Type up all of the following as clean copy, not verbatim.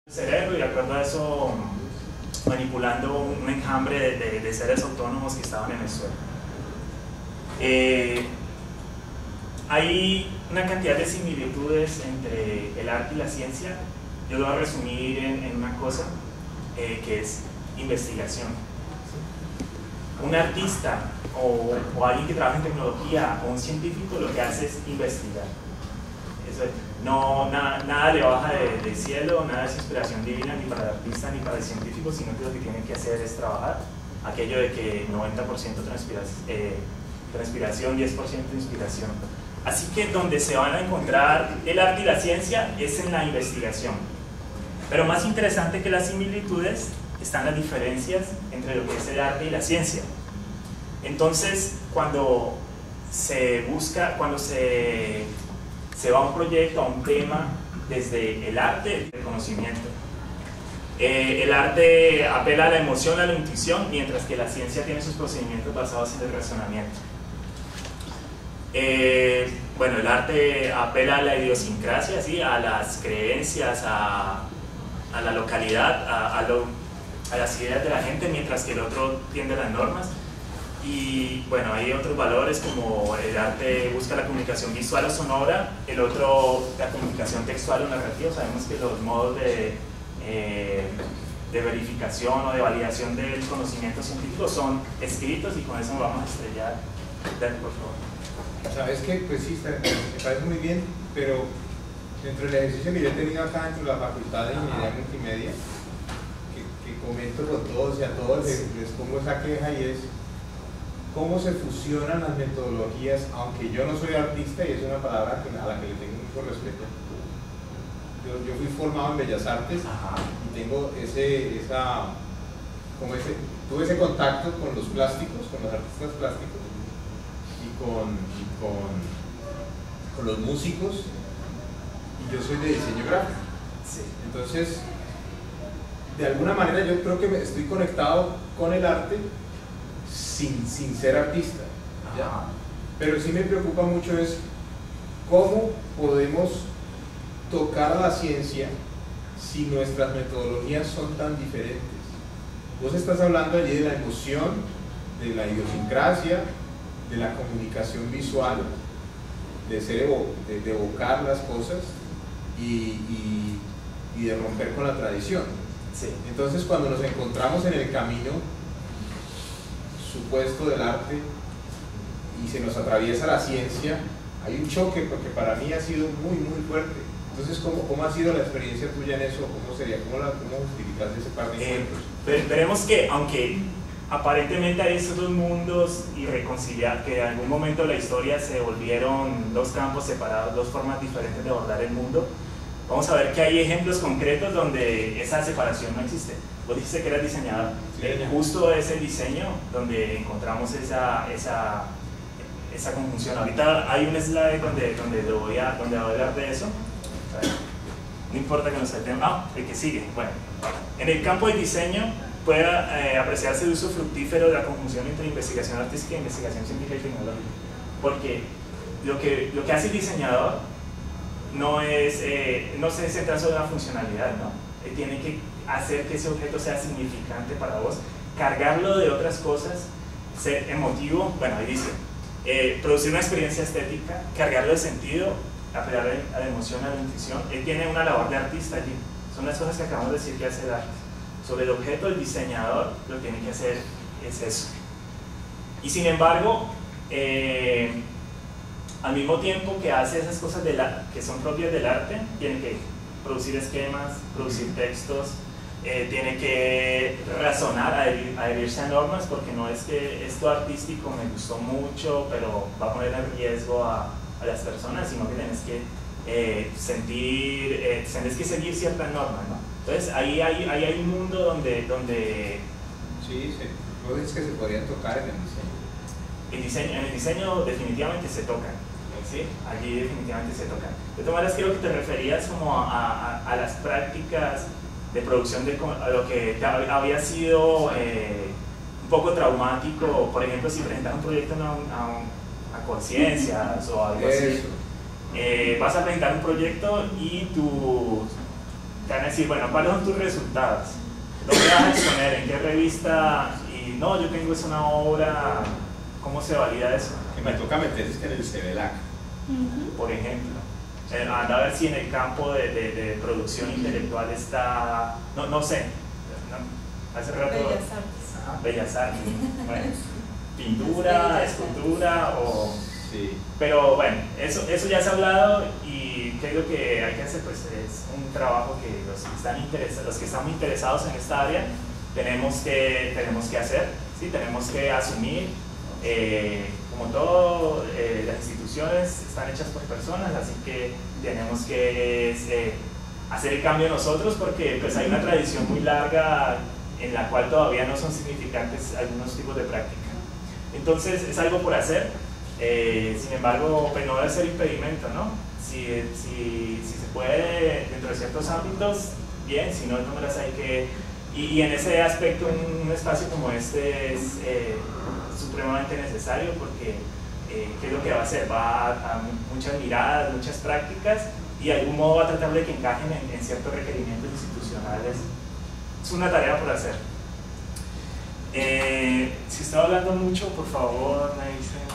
cerebro y de acuerdo a eso manipulando un enjambre de seres autónomos que estaban en el suelo. Hay una cantidad de similitudes entre el arte y la ciencia. Yo lo voy a resumir en una cosa que es investigación. Un artista o alguien que trabaja en tecnología o un científico lo que hace es investigar. Eso es, nada le baja del cielo, nada es inspiración divina ni para el artista ni para el científico, sino que lo que tienen que hacer es trabajar. Aquello de que 90% transpiración, 10% inspiración. Así que donde se van a encontrar el arte y la ciencia es en la investigación. Pero más interesante que las similitudes están las diferencias entre lo que es el arte y la ciencia. Entonces, cuando se va a un proyecto, a un tema, desde el arte, el conocimiento. El arte apela a la emoción, a la intuición, mientras que la ciencia tiene sus procedimientos basados en el razonamiento. Bueno, el arte apela a la idiosincrasia, ¿sí? A las creencias, a la localidad, a las ideas de la gente, mientras que el otro tiende a las normas. Y bueno, hay otros valores como el arte busca la comunicación visual o sonora, el otro la comunicación textual o narrativa. Sabemos que los modos de verificación o de validación del conocimiento científico son escritos y con eso nos vamos a estrellar. Dale, por favor. Sabes que, pues sí, me parece muy bien, pero dentro del ejercicio que yo he tenido acá dentro de la Facultad de Ingeniería Multimedia, que comento con todos y a todos les pongo esa queja, y es cómo se fusionan las metodologías, aunque yo no soy artista y es una palabra a la que le tengo mucho respeto. Yo fui formado en Bellas Artes. Ajá. Y tengo tuve ese contacto con los plásticos, con los artistas plásticos y con los músicos, y yo soy de diseño gráfico. Sí. Entonces, de alguna manera yo creo que estoy conectado con el arte sin ser artista, ¿ya? Pero sí me preocupa mucho es cómo podemos tocar a la ciencia si nuestras metodologías son tan diferentes. Vos estás hablando allí de la emoción, de la idiosincrasia, de la comunicación visual, de evocar las cosas y de romper con la tradición. Sí. Entonces, cuando nos encontramos en el camino supuesto del arte y se nos atraviesa la ciencia, hay un choque, porque para mí ha sido muy muy fuerte. Entonces, ¿cómo ha sido la experiencia tuya en eso? ¿Cómo justificas ese par de encuentros? Veremos que, aunque aparentemente hay esos dos mundos irreconciliables, que en algún momento de la historia se volvieron dos campos separados, dos formas diferentes de abordar el mundo, vamos a ver que hay ejemplos concretos donde esa separación no existe. Vos dijiste que eras diseñador. Sí, justo es el diseño donde encontramos esa conjunción. Ahorita hay un slide donde voy a hablar de eso. No importa que nos saltemos. El que sigue. Bueno, en el campo del diseño puede apreciarse el uso fructífero de la conjunción entre investigación artística e investigación científica y tecnológica. Porque lo que hace el diseñador no se centra solo en la funcionalidad, ¿no? Tiene que hacer que ese objeto sea significante para vos, cargarlo de otras cosas, ser emotivo. Bueno, ahí dice, producir una experiencia estética, cargarlo de sentido, apelar a la emoción, a la intuición. Él tiene una labor de artista allí. Son las cosas que acabamos de decir que hace el arte. Sobre el objeto, el diseñador lo que tiene que hacer es eso. Y sin embargo, al mismo tiempo que hace esas cosas que son propias del arte, tiene que producir esquemas, producir textos, tiene que razonar, adherirse a normas, porque no es que esto artístico me gustó mucho, pero va a poner en riesgo a las personas, sino que tienes que seguir ciertas normas, ¿no? Entonces ahí hay un mundo donde sí, ¿no es que se podrían tocar en el diseño? En el diseño definitivamente se tocan, ¿sí? Allí definitivamente se tocan. De todas maneras, creo que te referías como a las prácticas de producción a lo que había sido un poco traumático. Por ejemplo, si presentas un proyecto a conciencias o algo así, vas a presentar un proyecto y te van a decir, bueno, ¿cuáles son tus resultados? ¿Dónde vas a exponer? ¿En qué revista? Y no, yo tengo es una obra, ¿cómo se valida eso? Que me toca meter es que en el CBLAC. Por ejemplo. Anda a ver si en el campo de producción intelectual está, no sé, hace rato... Bellas Artes. Ajá, Bellas Artes. Bueno, pintura, escultura o... Sí. Pero bueno, eso ya se ha hablado y creo que hay que hacer, pues es un trabajo que los que estamos interesados en esta área tenemos que hacer, ¿sí? Tenemos que asumir, como todo, las instituciones están hechas por personas, así que tenemos que hacer el cambio nosotros porque pues hay una tradición muy larga en la cual todavía no son significantes algunos tipos de práctica. Entonces es algo por hacer. Sin embargo, pues no debe ser impedimento, ¿no? Si se puede dentro de ciertos ámbitos, bien, si no, de todas maneras hay que... Y en ese aspecto un espacio como este es supremamente necesario porque ¿qué es lo que va a hacer? Va a muchas miradas, muchas prácticas y de algún modo va a tratar de que encajen en ciertos requerimientos institucionales. Es una tarea por hacer. Si estaba hablando mucho, por favor, me dicen...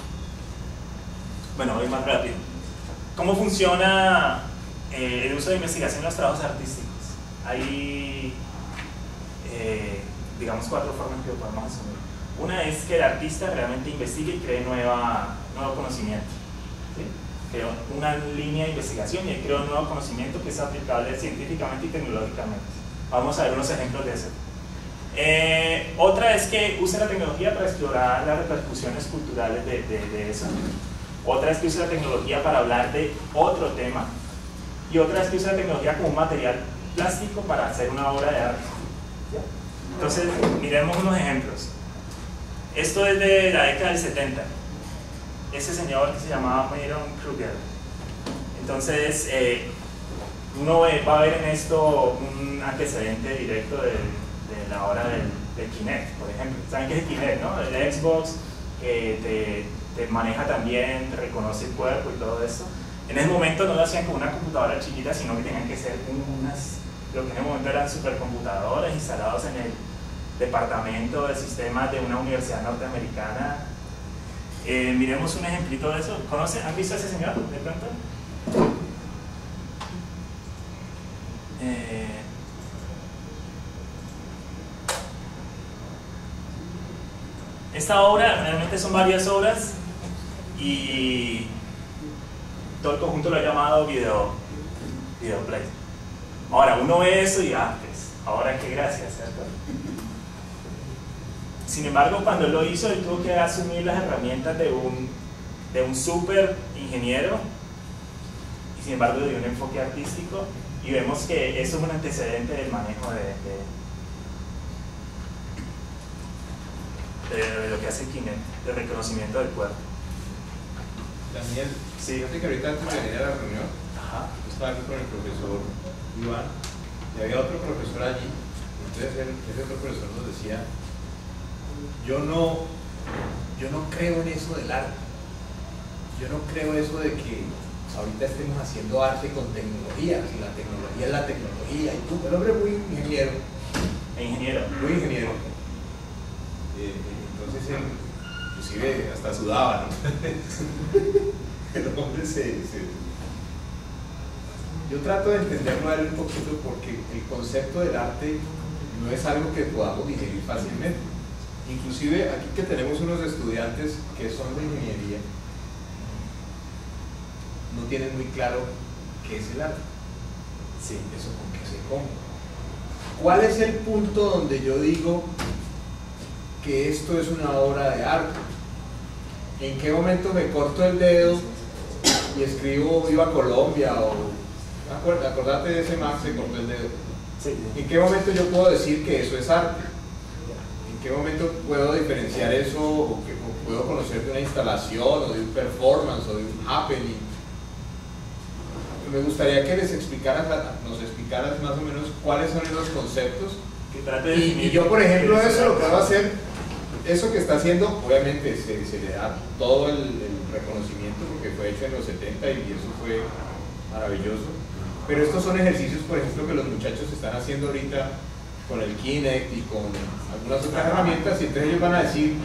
Bueno, voy más rápido. ¿Cómo funciona el uso de investigación en los trabajos artísticos? Hay, digamos, 4 formas que lo podemos asumir. Una es que el artista realmente investigue y cree nuevo conocimiento. ¿Sí? Creó una línea de investigación y creó un nuevo conocimiento que es aplicable científicamente y tecnológicamente. Vamos a ver unos ejemplos de eso. Otra es que use la tecnología para explorar las repercusiones culturales de eso. Otra es que use la tecnología para hablar de otro tema. Y otra es que use la tecnología como un material plástico para hacer una obra de arte. ¿Sí? Entonces, miremos unos ejemplos. Esto es de la década del 70. Ese señor que se llamaba Myron Kruger. Entonces, uno va a ver en esto un antecedente directo de la obra del Kinect, por ejemplo. ¿Saben qué es el Kinect, no? El Xbox que te maneja también, te reconoce el cuerpo y todo eso. En ese momento no lo hacían con una computadora chiquita, sino que tenían que ser lo que en ese momento eran supercomputadores instalados en el departamento de sistemas de una universidad norteamericana. Miremos un ejemplito de eso. ¿Han visto a ese señor de pronto? Esta obra, realmente son varias obras y todo el conjunto lo ha llamado videoplay. Ahora, uno ve eso y pues, ahora qué gracia, ¿cierto? Sin embargo, cuando él lo hizo, él tuvo que asumir las herramientas de un super ingeniero y sin embargo de un enfoque artístico y vemos que eso es un antecedente del manejo de lo que hace Kinect, de reconocimiento del cuerpo. Daniel, sí. Fíjate que ahorita antes de venir a la reunión, estaba aquí con el profesor Iván y había otro profesor allí. Entonces ese otro profesor nos decía: yo no creo en eso del arte. Yo no creo eso de que ahorita estemos haciendo arte con tecnología, si la tecnología es la tecnología. Y tú, el hombre muy ingeniero. Muy ingeniero. Entonces él, inclusive hasta sudaba, ¿no? El hombre yo trato de entenderlo a él un poquito porque el concepto del arte no es algo que podamos digerir fácilmente. Inclusive aquí que tenemos unos estudiantes que son de ingeniería, no tienen muy claro qué es el arte. Sí. Eso con qué se come. ¿Cuál es el punto donde yo digo que esto es una obra de arte? ¿En qué momento me corto el dedo y escribo Viva Colombia? O acordate de ese man, se cortó el dedo. Sí. ¿En qué momento yo puedo decir que eso es arte? ¿En qué momento puedo diferenciar eso o puedo conocer de una instalación o de un performance o de un happening? Me gustaría que nos explicaras más o menos cuáles son esos conceptos. Y yo, por ejemplo, eso lo puedo hacer, eso que está haciendo, obviamente se le da todo el reconocimiento porque fue hecho en los 70 y eso fue maravilloso. Pero estos son ejercicios, por ejemplo, que los muchachos están haciendo ahorita con el Kinect y con algunas otras herramientas, y entonces ellos van a decir,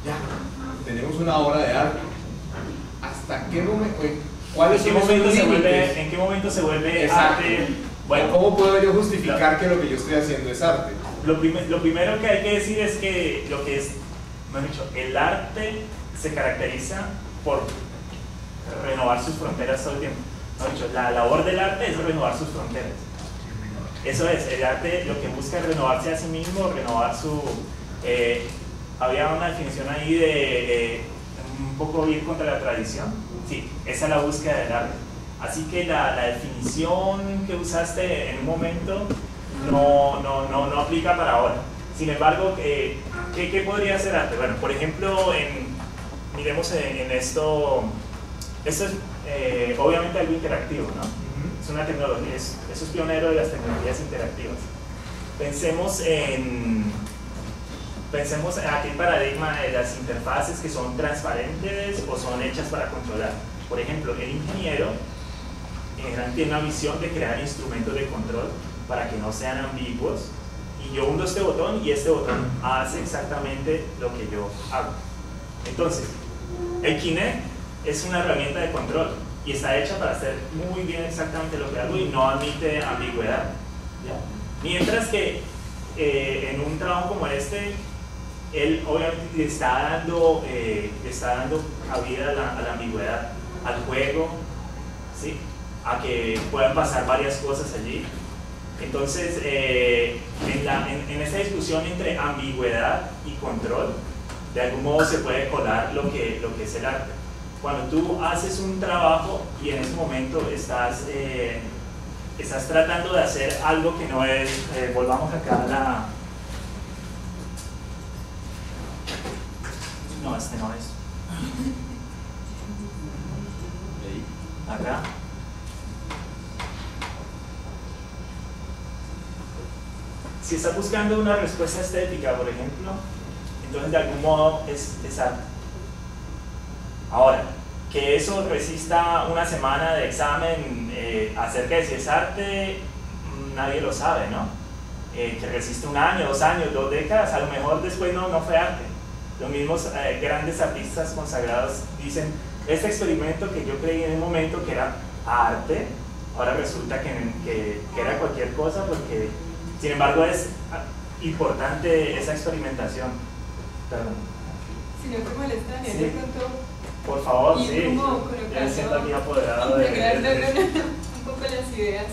ya, tenemos una obra de arte. ¿Hasta qué momento? ¿Cuáles son los límites? ¿En qué momento se vuelve exacto arte? Bueno, ¿cómo puedo yo justificar que lo que yo estoy haciendo es arte? Lo primero que hay que decir es que lo que es, mejor dicho, el arte se caracteriza por renovar sus fronteras todo el tiempo. Mejor dicho, la labor del arte es renovar sus fronteras. Eso es, el arte lo que busca es renovarse a sí mismo, renovar su... había una definición ahí de un poco ir contra la tradición. Sí, esa es la búsqueda del arte. Así que la definición que usaste en un momento no aplica para ahora. Sin embargo, ¿qué podría ser arte? Bueno, por ejemplo, miremos en esto es obviamente algo interactivo, ¿no? Es una tecnología, eso es pionero de las tecnologías interactivas. Pensemos en aquel paradigma de las interfaces que son transparentes o son hechas para controlar. Por ejemplo, el ingeniero tiene una visión de crear instrumentos de control para que no sean ambiguos, y yo hundo este botón y este botón hace exactamente lo que yo hago. Entonces, el Kinect es una herramienta de control y está hecha para hacer muy bien exactamente lo que hago y no admite ambigüedad, ¿ya? Mientras que en un trabajo como este, él obviamente le está dando cabida a la ambigüedad, al juego, ¿sí? A que puedan pasar varias cosas allí. Entonces, en esta discusión entre ambigüedad y control, de algún modo se puede colar lo que es el arte. Cuando tú haces un trabajo y en ese momento estás tratando de hacer algo que no es, volvamos acá a la... No, este no es. Acá. Si estás buscando una respuesta estética, por ejemplo, entonces de algún modo es arte. Ahora, que eso resista una semana de examen acerca de si es arte, nadie lo sabe, ¿no? Que resiste un año, 2 años, 2 décadas, a lo mejor después no fue arte. Los mismos grandes artistas consagrados dicen, este experimento que yo creí en un momento que era arte, ahora resulta que era cualquier cosa, porque sin embargo es importante esa experimentación. Perdón. Si no te molesta, Daniel, sí. de pronto... Por favor, y sí. Como Ya me siento aquí apoderado de un poco las ideas.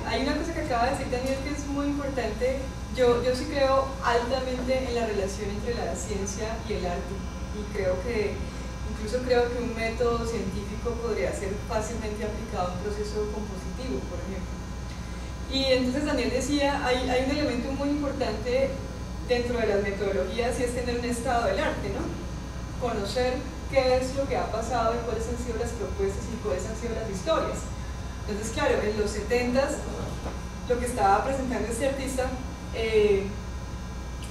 Hay una cosa que acaba de decir Daniel que es muy importante. Yo sí creo altamente en la relación entre la ciencia y el arte, y incluso creo que un método científico podría ser fácilmente aplicado a un proceso compositivo, por ejemplo. Y entonces Daniel decía, hay un elemento muy importante dentro de las metodologías, y es tener un estado del arte, ¿no? Conocer qué es lo que ha pasado y cuáles han sido las propuestas y cuáles han sido las historias. Entonces, claro, en los 70s lo que estaba presentando este artista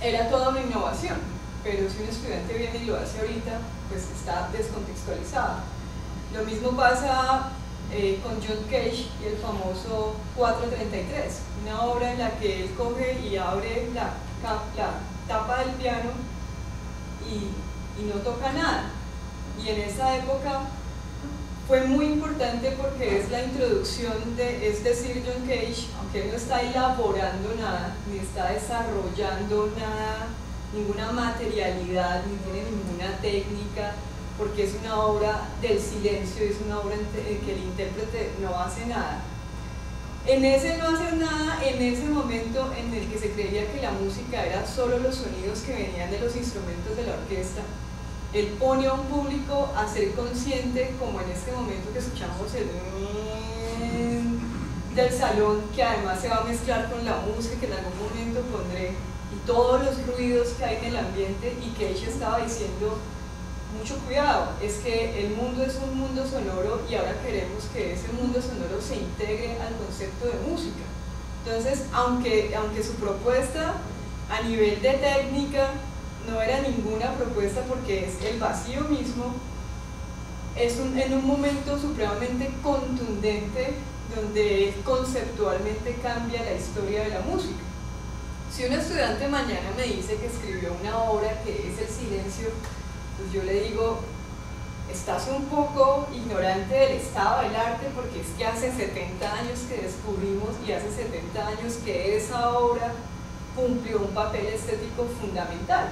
era toda una innovación, pero si un estudiante viene y lo hace ahorita, pues está descontextualizado. Lo mismo pasa con John Cage y el famoso 433, una obra en la que él coge y abre la tapa del piano y no toca nada. Y en esa época fue muy importante porque es la introducción es decir, John Cage, aunque él no está elaborando nada, ni está desarrollando nada, ninguna materialidad, ni tiene ninguna técnica, porque es una obra del silencio, es una obra en que el intérprete no hace nada. En ese no hacer nada, en ese momento en el que se creía que la música era solo los sonidos que venían de los instrumentos de la orquesta, él pone a un público a ser consciente, como en este momento que escuchamos el del salón, que además se va a mezclar con la música que en algún momento pondré, y todos los ruidos que hay en el ambiente, y que ella estaba diciendo, mucho cuidado, es que el mundo es un mundo sonoro y ahora queremos que ese mundo sonoro se integre al concepto de música. Entonces, aunque su propuesta a nivel de técnica no era ninguna propuesta, porque es el vacío mismo, es en un momento supremamente contundente donde conceptualmente cambia la historia de la música. Si un estudiante mañana me dice que escribió una obra que es el silencio, pues yo le digo, estás un poco ignorante del estado del arte, porque es que hace 70 años que descubrimos y hace 70 años que esa obra cumplió un papel estético fundamental.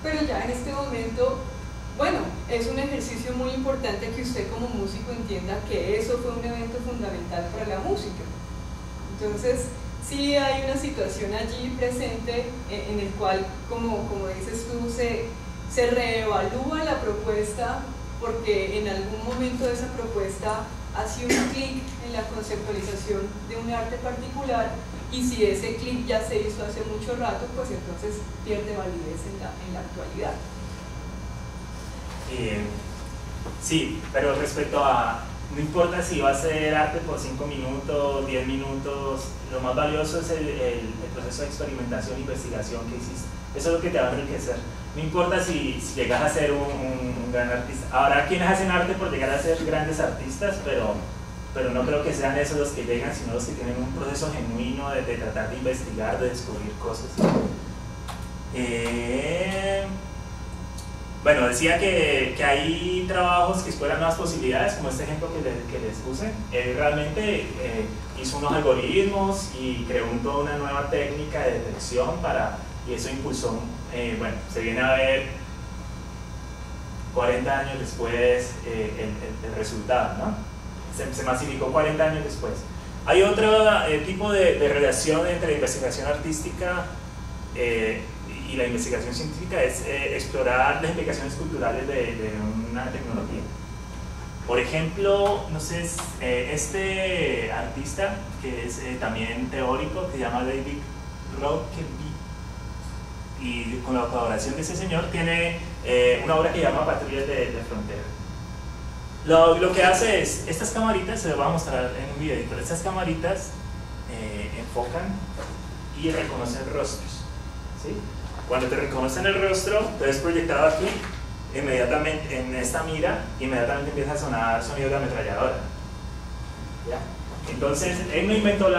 Pero ya en este momento, bueno, es un ejercicio muy importante que usted como músico entienda que eso fue un evento fundamental para la música. Entonces, sí hay una situación allí presente en el cual, como dices tú, se reevalúa la propuesta, porque en algún momento de esa propuesta hace un clic en la conceptualización de un arte particular, y si ese clic ya se hizo hace mucho rato, pues entonces pierde validez en la actualidad. Sí, pero respecto a, no importa si va a ser arte por 5 minutos, 10 minutos, lo más valioso es el proceso de experimentación e investigación que hiciste. Eso es lo que te va a enriquecer. No importa si llegas a ser un gran artista. Habrá quienes hacen arte por llegar a ser grandes artistas, pero no creo que sean esos los que llegan, sino los que tienen un proceso genuino de tratar de investigar, de descubrir cosas. Bueno, decía que hay trabajos que exploran nuevas posibilidades, como este ejemplo que les puse. Él realmente hizo unos algoritmos y creó toda una nueva técnica de detección y eso impulsó, bueno, se viene a ver 40 años después el resultado, ¿no? Se masificó 40 años después. Hay otro tipo de relación entre la investigación artística y la investigación científica, es explorar las implicaciones culturales de una tecnología. Por ejemplo, no sé, este artista que es también teórico, que se llama David Rockaby, y con la colaboración de ese señor tiene una obra que se llama Patrullas de Frontera. Lo que hace es, estas camaritas, se lo voy a mostrar en un video, pero estas camaritas enfocan y reconocen rostros, ¿sí? Cuando te reconocen el rostro, te ves proyectado aquí, inmediatamente en esta mira, inmediatamente empieza a sonar sonido de ametralladora. ¿Ya? Entonces, él no inventó el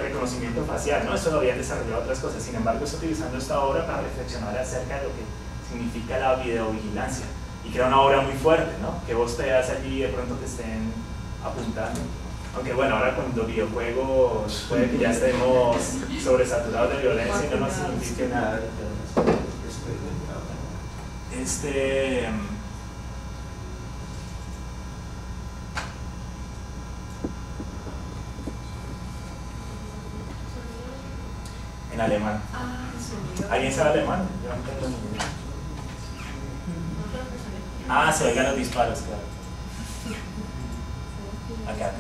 reconocimiento facial, ¿no? Eso lo habían desarrollado otras cosas. Sin embargo, está utilizando esta obra para reflexionar acerca de lo que significa la videovigilancia. Y crea una obra muy fuerte, ¿no? Que vos te veas allí y de pronto te estén apuntando. Aunque bueno, ahora con los videojuegos puede que ya estemos sobresaturados de violencia y no nos signifique nada. En alemán. ¿Alguien sabe alemán? Yo no tengo ni idea. Ah, se oigan los disparos, claro. Acá.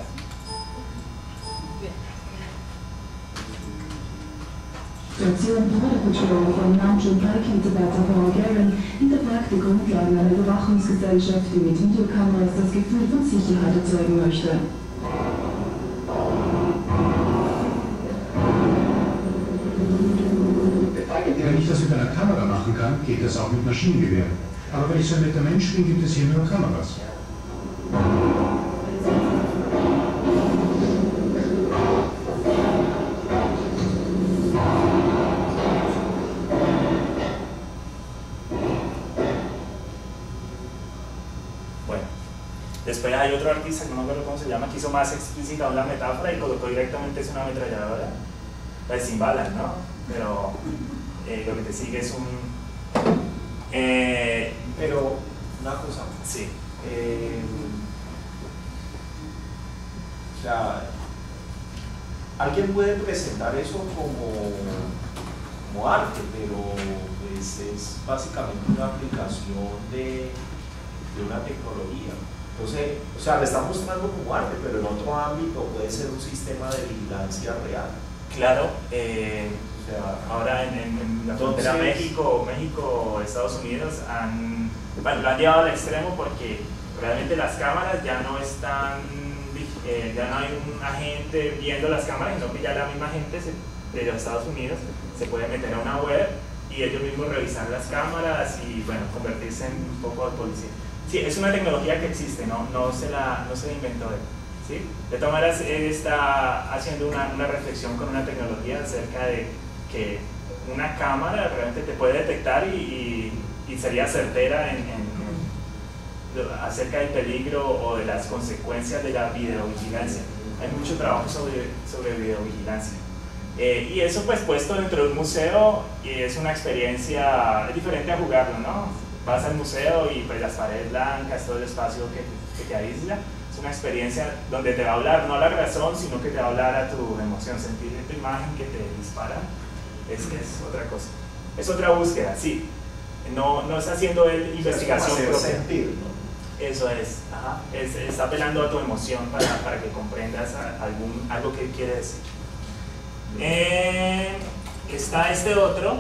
Station Border Patrol von Nacht-und-Dreikilometer Bulgarien hinterfragt die Grundlagen einer Überwachungsgesellschaft, die mit Videokameras das Gefühl von Sicherheit erzeugen möchte. Wenn ich das mit einer Kamera machen kann, geht das auch mit Maschinengewehren. Aber wenn ich so ein netter Mensch bin, gibt es hier nur Kameras. Después hay otro artista, que no me acuerdo cómo se llama, que hizo más explícita una metáfora y colocó directamente es una ametralladora, pues sin balas, ¿no? Pero lo que te sigue es un... pero una cosa. Sí. O sea, alguien puede presentar eso como arte, pero pues es básicamente una aplicación de una tecnología. Entonces, o sea, le está mostrando como arte, pero en otro ámbito puede ser un sistema de vigilancia real. Claro, o sea, ahora en la frontera México, Estados Unidos lo han llevado al extremo porque realmente las cámaras ya no están, ya no hay un agente viendo las cámaras, sino que ya la misma gente de los Estados Unidos se puede meter a una web y ellos mismos revisar las cámaras y bueno, convertirse en un poco de policía. Sí, es una tecnología que existe, no se la inventó él. ¿Sí? De todas maneras, él está haciendo una reflexión con una tecnología acerca de que una cámara realmente te puede detectar y sería certera acerca del peligro o de las consecuencias de la videovigilancia. Hay mucho trabajo sobre videovigilancia. Y eso pues puesto dentro de un museo es una experiencia, es diferente a jugarlo, ¿no? Vas al museo y pues las paredes blancas, todo el espacio que te aísla, es una experiencia donde te va a hablar, no a la razón, sino que te va a hablar a tu emoción, sentir esta imagen que te dispara, es otra cosa. Es otra búsqueda, sí. No está haciendo él investigación propia. Sentir, ¿no? Eso es, ajá. Está apelando a tu emoción para que comprendas algo que quiere decir. Está este otro,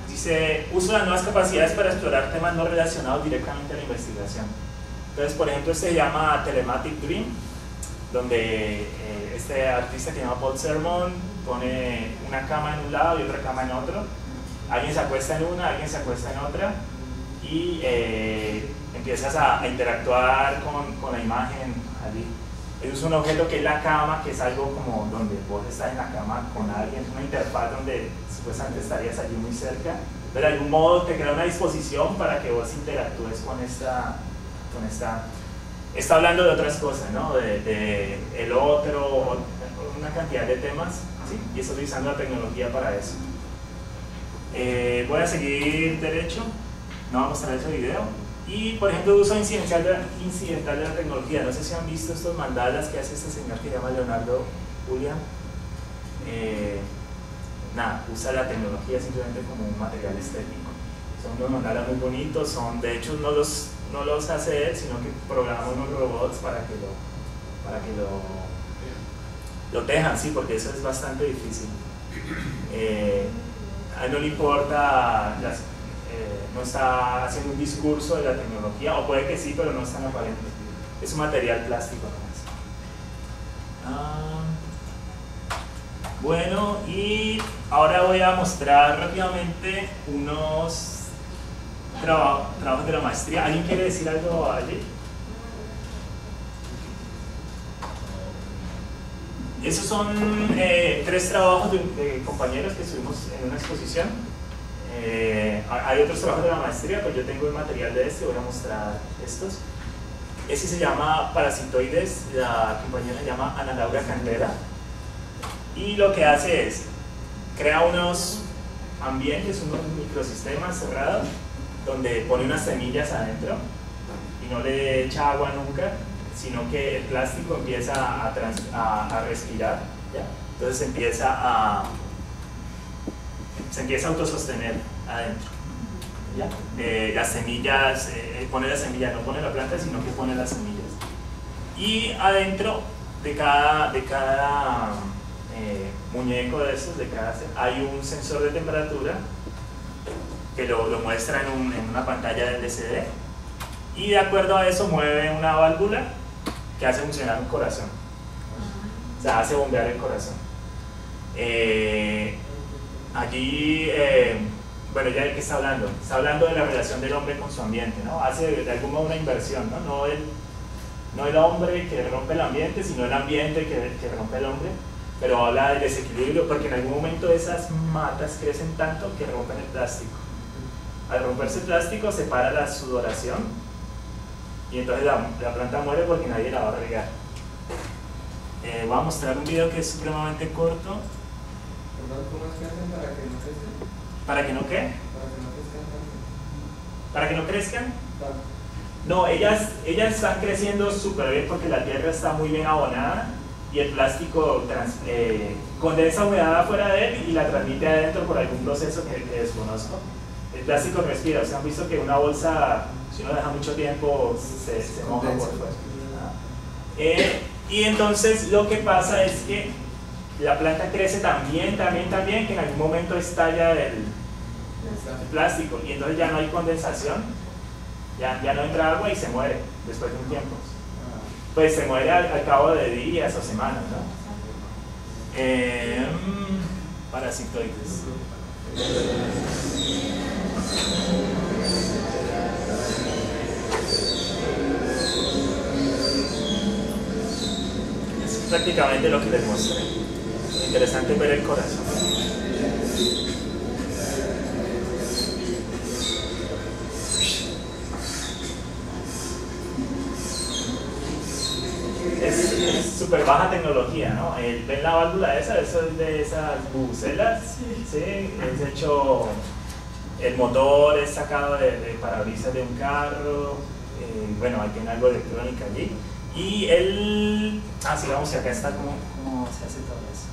dice, uso las nuevas capacidades para explorar temas no relacionados directamente a la investigación. Entonces, por ejemplo, se llama Telematic Dream, donde este artista que se llama Paul Sermon pone una cama en un lado y otra cama en otro. Alguien se acuesta en una, alguien se acuesta en otra y empiezas a interactuar con la imagen allí. Él usa un objeto que es la cama, que es algo como donde vos estás en la cama con alguien, una interfaz donde supuestamente estarías allí muy cerca, pero de algún modo te crea una disposición para que vos interactúes con esta. Está hablando de otras cosas, ¿no? De el otro, una cantidad de temas, ¿sí? Y está utilizando la tecnología para eso. Voy a seguir derecho, no vamos a mostrar ese video. Y por ejemplo, uso incidental de la tecnología. No sé si han visto estos mandalas que hace este señor que se llama Leonardo Julian. Nada, usa la tecnología simplemente como un material estético. Son unos mandalas muy bonitos, de hecho no los hace él, sino que programa unos robots para que lo tejan, sí, porque eso es bastante difícil. A él no le importa, no está haciendo un discurso de la tecnología, o puede que sí, pero no es tan aparente. Es un material plástico nomás. Bueno, y ahora voy a mostrar rápidamente unos trabajos de la maestría. ¿Alguien quiere decir algo allí? Esos son 3 trabajos de compañeros que estuvimos en una exposición. Hay otros trabajos de la maestría, pero yo tengo el material de voy a mostrar estos. Ese se llama Parasitoides, la compañera se llama Ana Laura Candela. Y lo que hace es, crea unos ambientes, unos microsistemas cerrados, donde pone unas semillas adentro y no le echa agua nunca, sino que el plástico empieza a respirar, ¿ya? Entonces se empieza a autosostener adentro, ¿ya? Las semillas, pone las semillas, no pone la planta, sino que pone las semillas. Y adentro de cada muñeco de estos, hay un sensor de temperatura que lo muestra en una pantalla de LCD, y de acuerdo a eso mueve una válvula que hace funcionar un corazón, o sea, hace bombear el corazón. Allí, bueno, ya de qué está hablando de la relación del hombre con su ambiente, ¿no? Hace de algún modo una inversión, no el hombre que rompe el ambiente, sino el ambiente que rompe el hombre, pero habla del desequilibrio, porque en algún momento esas matas crecen tanto que rompen el plástico. Al romperse el plástico se para la sudoración y entonces la planta muere porque nadie la va a regar. Voy a mostrar un video que es supremamente corto. ¿Cómo es que hacen para que no crezcan? ¿Para que no qué? Para que no crezcan tanto. ¿Para que no crezcan? Claro. No, ellas están creciendo súper bien porque la tierra está muy bien abonada y el plástico condensa humedad afuera de él y la transmite adentro por algún proceso que desconozco. El plástico respira, o sea, han visto que una bolsa, si uno deja mucho tiempo, se moja por fuera. Y entonces lo que pasa es que la planta crece tan bien que en algún momento estalla el plástico y entonces ya no hay condensación, ya no entra agua y se muere después de un tiempo. Pues se muere al cabo de días o semanas, ¿no? Parasitoides. prácticamente lo que les mostré. Lo interesante es ver el corazón. Es súper baja tecnología, ¿no? ¿Ven la válvula esa? Eso es de esas bubucelas. Sí. Es hecho, el motor es sacado de parabrisas de un carro. Bueno, ahí tiene algo de electrónica allí. Y él, sigamos que acá está cómo se hace todo eso.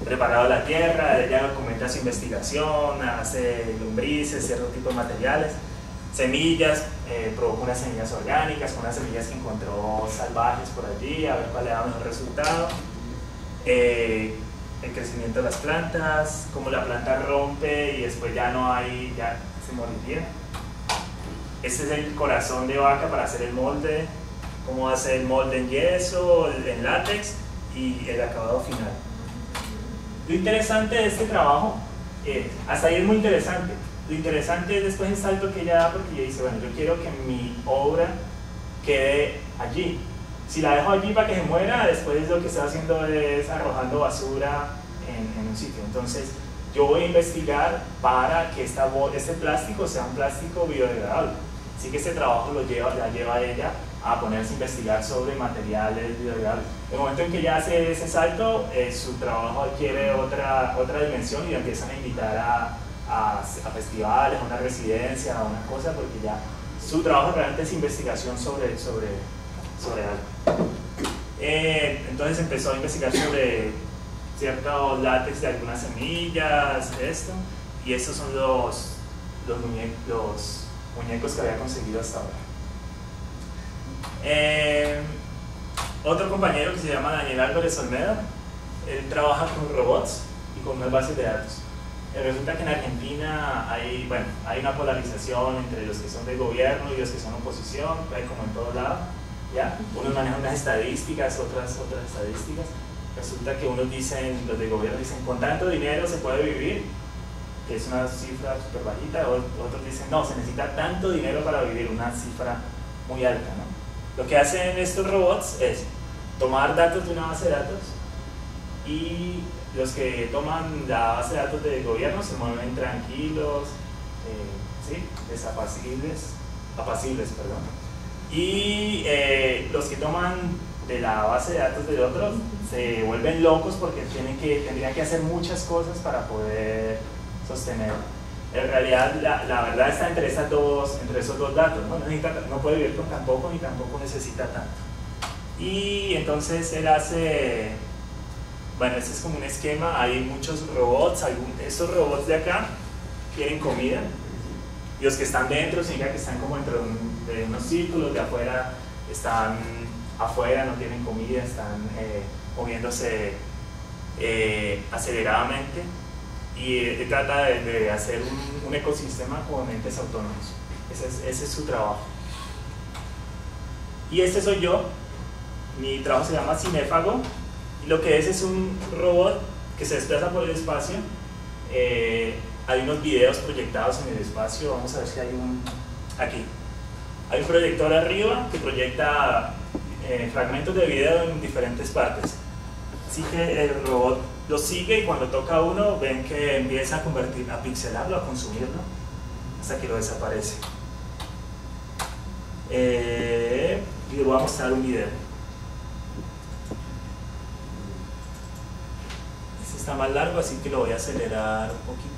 Preparado la tierra, ella documenta su investigación, hace lombrices, cierto tipo de materiales, semillas, provoca unas semillas orgánicas, con unas semillas que encontró salvajes por allí, a ver cuál le da mejor resultado. El crecimiento de las plantas, cómo la planta rompe y después ya no hay, ya se moriría. Este es el corazón de vaca para hacer el molde, cómo hace el molde en yeso, en látex y el acabado final. Lo interesante de este trabajo, hasta ahí es muy interesante. Lo interesante es después el salto que ella da, porque ella dice, bueno, yo quiero que mi obra quede allí. Si la dejo allí para que se muera, después lo que está haciendo es arrojando basura en un sitio. Entonces, yo voy a investigar para que este plástico sea un plástico biodegradable. Así que este trabajo la lleva a ella a ponerse a investigar sobre materiales biodegradables. En el momento en que ella hace ese salto, su trabajo adquiere otra dimensión y la empiezan a invitar a festivales, a una residencia, a una cosa, porque ya su trabajo realmente es investigación sobre algo. Entonces empezó a investigar sobre ciertos látex de algunas semillas, esto, y estos son los muñecos que había conseguido hasta ahora. Otro compañero que se llama Daniel Álvarez Olmedo, él trabaja con robots y con unas bases de datos. Resulta que en Argentina hay una polarización entre los que son del gobierno y los que son oposición, hay como en todo lado, ¿ya? Unos manejan unas estadísticas, otras estadísticas. Resulta que unos dicen, los del gobierno dicen, con tanto dinero se puede vivir, que es una cifra súper bajita, otros dicen, no, se necesita tanto dinero para vivir, una cifra muy alta, ¿no? Lo que hacen estos robots es tomar datos de una base de datos y los que toman la base de datos del gobierno se mueven tranquilos, apacibles, perdón. Y los que toman de la base de datos de otros se vuelven locos porque tendrían que hacer muchas cosas para poder sostener. En realidad, la verdad está entre esos dos datos, ¿no? No puede vivir con tan poco ni tampoco necesita tanto. Y entonces él hace, este es como un esquema, hay muchos robots, estos robots de acá quieren comida, y los que están dentro significa que están como dentro de unos círculos, de afuera están afuera, no tienen comida, están moviéndose aceleradamente. Y trata de hacer un ecosistema con entes autónomos. Ese es su trabajo. Y este soy yo. Mi trabajo se llama Cinéfago. Y lo que es un robot que se desplaza por el espacio. Hay unos videos proyectados en el espacio. Vamos a ver si hay aquí. Hay un proyector arriba que proyecta fragmentos de video en diferentes partes. Así que el robot lo sigue y cuando toca uno ven que empieza a pixelarlo, a consumirlo, hasta que lo desaparece. Y le voy a mostrar un video. Este está más largo, así que lo voy a acelerar un poquito.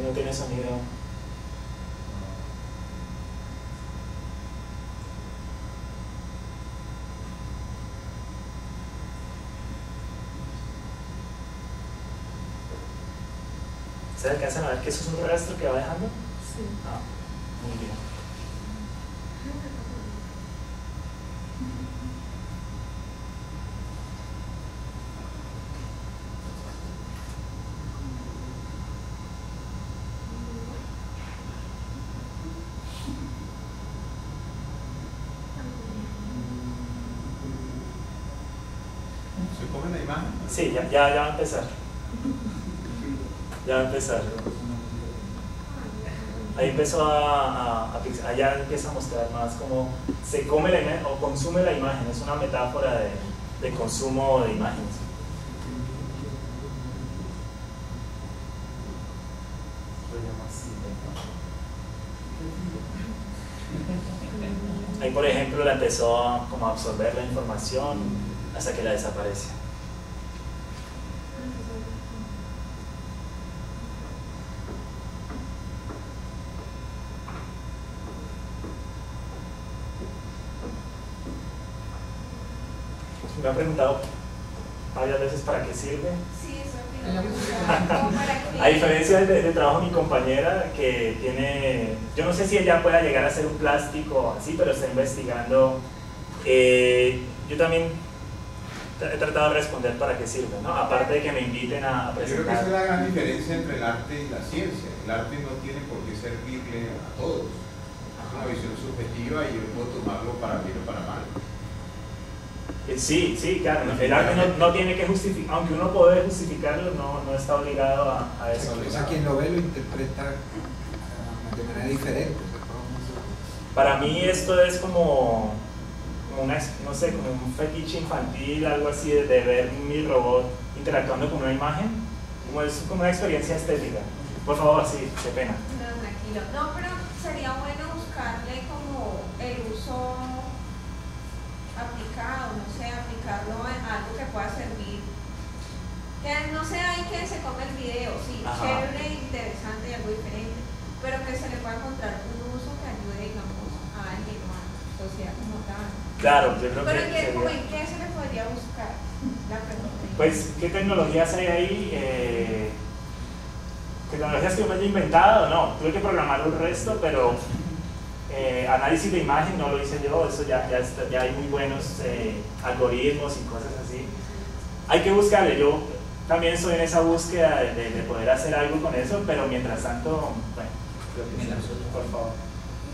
No tiene sonido. ¿Se alcanzan a ver que eso es un rastro que va dejando? Sí. Ah, muy bien. Sí, ya va a empezar. Ya va a empezar. Ahí empezó allá empieza a mostrar más cómo se come la imagen o consume la imagen. Es una metáfora de consumo de imágenes. Ahí, por ejemplo, la empezó como a absorber la información hasta que la desaparece. Me han preguntado varias veces para qué sirve. Sí, eso es. A diferencia del trabajo de mi compañera, que tiene, yo no sé si ella pueda llegar a hacer un plástico así, pero está investigando. Yo también he tratado de responder para qué sirve, ¿no? Aparte de que me inviten a presentar. Yo creo que esa es la gran diferencia entre el arte y la ciencia. El arte no tiene por qué servirle a todos. Es una visión subjetiva y yo puedo tomarlo para bien o para mal. Sí, claro, el arte no tiene que justificar, aunque uno puede justificarlo, no está obligado a eso. A quien lo ve lo interpreta de manera diferente. Para mí esto es como no sé, como un fetiche infantil, algo así, de ver mi robot interactuando con una imagen, es como una experiencia estética. Por favor, sí, qué pena. No, tranquilo. No, pero sería bueno buscarle como el uso aplicado, no sé, aplicarlo en algo que pueda servir. Que no sea ahí que se come el video, sí, chévere, interesante y algo diferente, pero que se le pueda encontrar un uso que ayude, digamos, a alguien o a la sociedad como tal. Claro, yo creo pero que como en qué se le podría buscar la pregunta. Pues, ¿qué tecnologías hay ahí? ¿Tecnologías que yo me haya inventado? No, tuve que programar un resto, pero análisis de imagen no lo hice yo, eso ya hay muy buenos algoritmos y cosas así. Hay que buscarle, yo también estoy en esa búsqueda de poder hacer algo con eso, pero mientras tanto, bueno, creo que sí, por favor.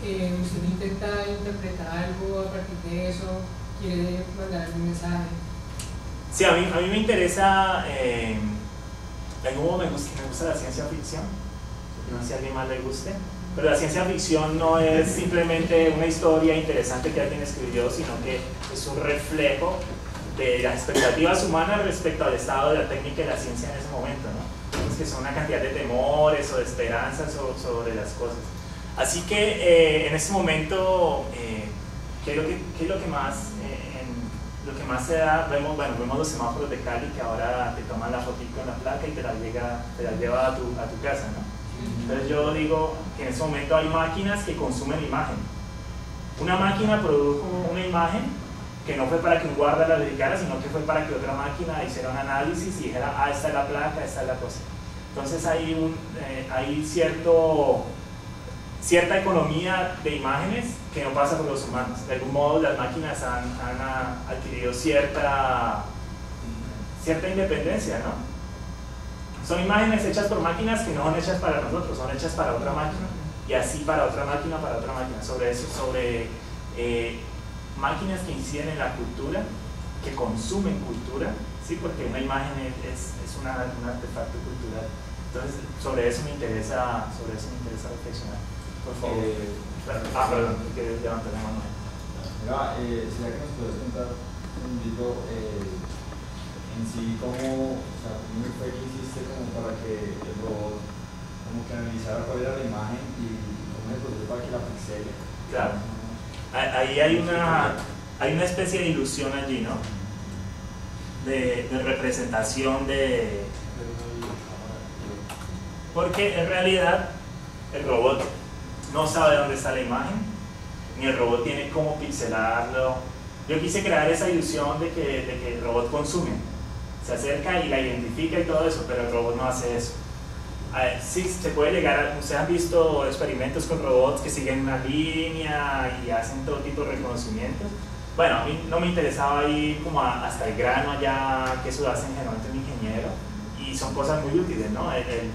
¿Usted intenta interpretar algo a partir de eso? ¿Quiere mandar algún mensaje? Sí, a mí me interesa, de algún modo me gusta la ciencia ficción, no sé si a alguien más le guste. Pero la ciencia ficción no es simplemente una historia interesante que alguien escribió, sino que es un reflejo de las expectativas humanas respecto al estado de la técnica y la ciencia en ese momento, ¿no? Entonces, que son una cantidad de temores o de esperanzas sobre las cosas. Así que en este momento, ¿qué es lo que más se da? Vemos los semáforos de Cali que ahora te toman la fotito en la placa y te la lleva a tu casa, ¿no? Entonces yo digo que en ese momento hay máquinas que consumen imagen. Una máquina produjo una imagen que no fue para que un guarda la dedicara, sino que fue para que otra máquina hiciera un análisis y dijera, esta es la placa, esta es la cosa. Entonces hay cierta economía de imágenes que no pasa por los humanos. De algún modo las máquinas han adquirido cierta independencia, ¿no? Son imágenes hechas por máquinas que no son hechas para nosotros, son hechas para otra máquina y así para otra máquina, sobre máquinas que inciden en la cultura, que consumen cultura, ¿sí? Porque una imagen es un artefacto cultural. Entonces, sobre eso me interesa reflexionar. Por favor. Perdón, que levantar la mano. Mira, ¿será que nos puedes contar un poquito en sí cómo fue que hiciste como para que el robot como que analizara cuál era la imagen y cómo le procedió para que la pixele? Claro. Ahí hay una especie de ilusión allí, ¿no? De representación porque en realidad el robot no sabe dónde está la imagen, ni el robot tiene cómo pixelarlo. Yo quise crear esa ilusión de que el robot consume, se acerca y la identifica y todo eso, pero el robot no hace eso. Sí, se puede llegar ustedes han visto experimentos con robots que siguen una línea y hacen todo tipo de reconocimientos. Bueno, a mí no me interesaba ir como hasta el grano allá, que eso lo hacen generalmente un ingeniero, y son cosas muy útiles, ¿no? El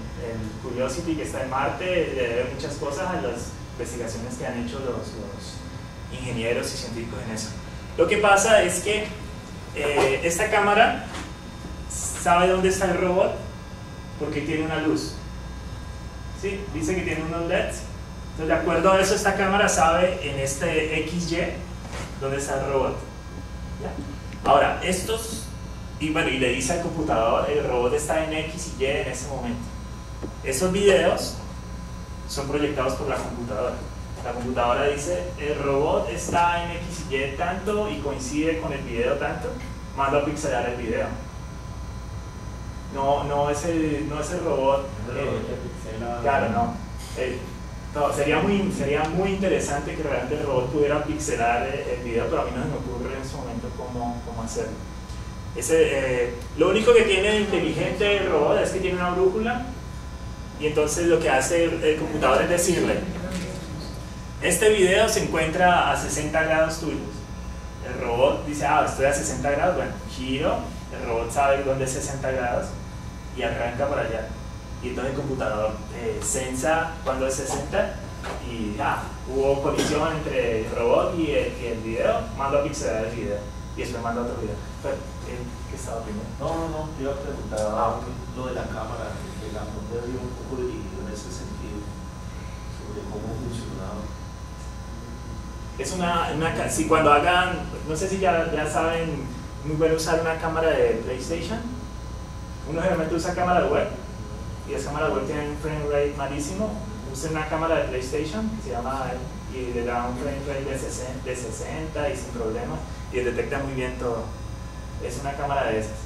Curiosity que está en Marte debe muchas cosas a las investigaciones que han hecho los ingenieros y científicos en eso. Lo que pasa es que esta cámara sabe dónde está el robot porque tiene una luz. ¿Sí? Dice que tiene unos LEDs. Entonces, de acuerdo a eso, esta cámara sabe en este XY dónde está el robot. ¿Ya? Ahora, estos, y le dice al computador, el robot está en X y Y en ese momento. Esos videos son proyectados por la computadora. La computadora dice, el robot está en X y Y tanto y coincide con el video tanto, mando a pixelar el video. No es el robot. Claro, no. Sería muy interesante que realmente el robot pudiera pixelar el video, pero a mí no se me ocurre en su momento cómo hacerlo. Lo único que tiene de inteligente el robot es que tiene una brújula, y entonces lo que hace el computador es decirle, este video se encuentra a 60 grados tuyos. El robot dice, estoy a 60 grados, bueno, giro, el robot sabe dónde es 60 grados y arranca por allá. Y entonces el computador sensa cuando es 60 y hubo colisión entre el robot y el video, mando a pixelar el video y después mando otro video. Pero, ¿qué estaba primero? No, te iba a preguntar lo de la cámara, que la monte dio un poco dirigido en ese sentido, sobre cómo funcionaba. Es si cuando hagan, no sé si ya saben, muy bueno usar una cámara de PlayStation. Uno generalmente usa cámara web y esa cámara web tiene un frame rate malísimo. Usa una cámara de PlayStation que se llama y le da un frame rate de 60 y sin problemas y detecta muy bien todo. Es una cámara de esas.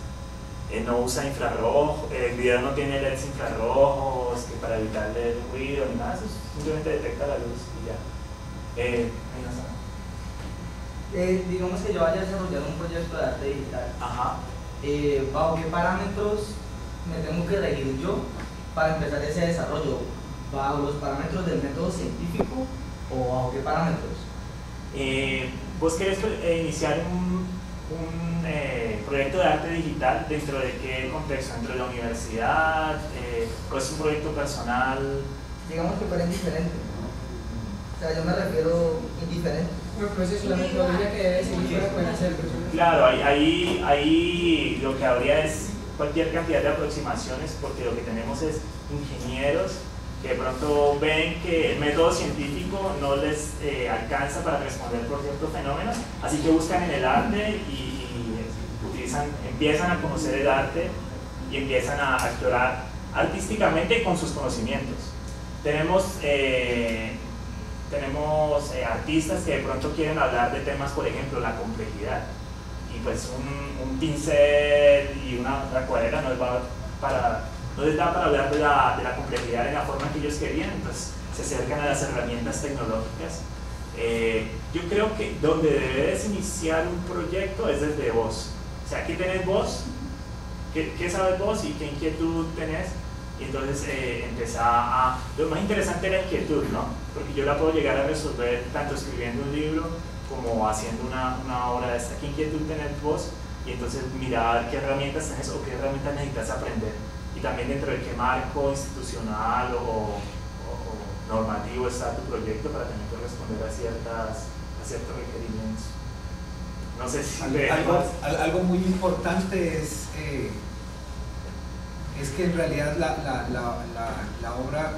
No usa infrarrojo, el video no tiene LEDs infrarrojos que para evitarle el ruido ni nada, eso simplemente detecta la luz y ya. Digamos que yo vaya a desarrollar un proyecto de arte digital. Ajá. ¿Bajo qué parámetros me tengo que regir yo para empezar ese desarrollo? ¿Bajo los parámetros del método científico o bajo qué parámetros? ¿Vos querés iniciar un proyecto de arte digital dentro de qué contexto? ¿Dentro de la universidad? ¿O es un proyecto personal? Digamos que fuera indiferente. O sea, yo me refiero indiferente. No, pero esa es la metodología que debe seguir para poder hacerlo. Claro, ahí lo que habría es cualquier cantidad de aproximaciones, porque lo que tenemos es ingenieros que de pronto ven que el método científico no les alcanza para responder por ciertos fenómenos, así que buscan en el arte y empiezan a conocer el arte y empiezan a explorar artísticamente con sus conocimientos. Tenemos artistas que de pronto quieren hablar de temas, por ejemplo, la complejidad, y pues un pincel y una acuarela no les da para hablar de la complejidad en la forma que ellos querían, entonces se acercan a las herramientas tecnológicas. Yo creo que donde debes iniciar un proyecto es desde vos. O sea, ¿qué tenés vos? ¿Qué sabes vos y qué inquietud tenés? Y entonces lo más interesante es la inquietud, ¿no? Porque yo la puedo llegar a resolver tanto escribiendo un libro como haciendo una obra de esta. ¿Qué inquietud tenés vos? Y entonces mirar qué herramientas tenés o qué herramientas necesitas aprender. Y también dentro de qué marco institucional o normativo está tu proyecto para tener que responder a ciertos requerimientos. No sé si algo muy importante es que en realidad la obra,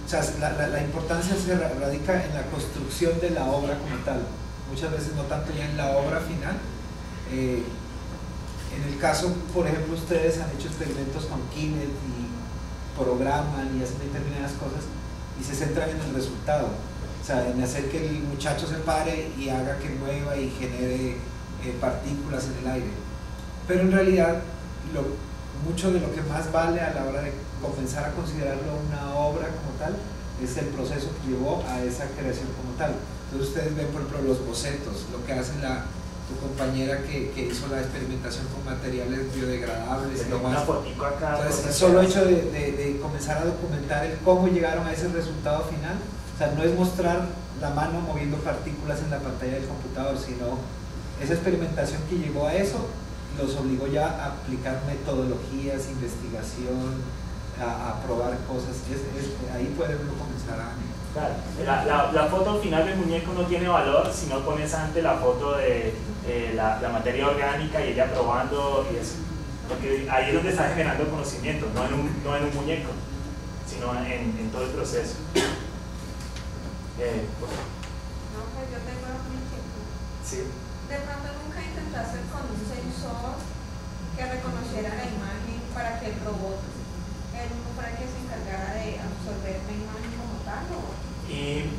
o sea, la importancia se radica en la construcción de la obra como tal, muchas veces no tanto ya en la obra final. En el caso, por ejemplo, ustedes han hecho experimentos con Kinect y programan y hacen determinadas cosas y se centran en el resultado, o sea, en hacer que el muchacho se pare y haga que mueva y genere partículas en el aire. Pero en realidad, mucho de lo que más vale a la hora de comenzar a considerarlo una obra como tal es el proceso que llevó a esa creación como tal. Entonces ustedes ven, por ejemplo, los bocetos, lo que hace tu compañera que hizo la experimentación con materiales biodegradables y demás. Entonces el solo hecho de comenzar a documentar el cómo llegaron a ese resultado final, o sea, no es mostrar la mano moviendo partículas en la pantalla del computador, sino esa experimentación que llevó a eso los obligó ya a aplicar metodologías, investigación, a probar cosas. Ahí puede uno comenzar a... Claro. La foto final del muñeco no tiene valor si no pones antes la foto de la materia orgánica y ella probando y eso. Porque ahí es donde está generando conocimiento, no en un muñeco, sino en todo el proceso. No, pues yo tengo una inquietud. Sí. De pronto nunca intentaste con un sensor que reconociera la imagen para que el robot fuera que se encargara de absorber la imagen como tal, ¿o? Y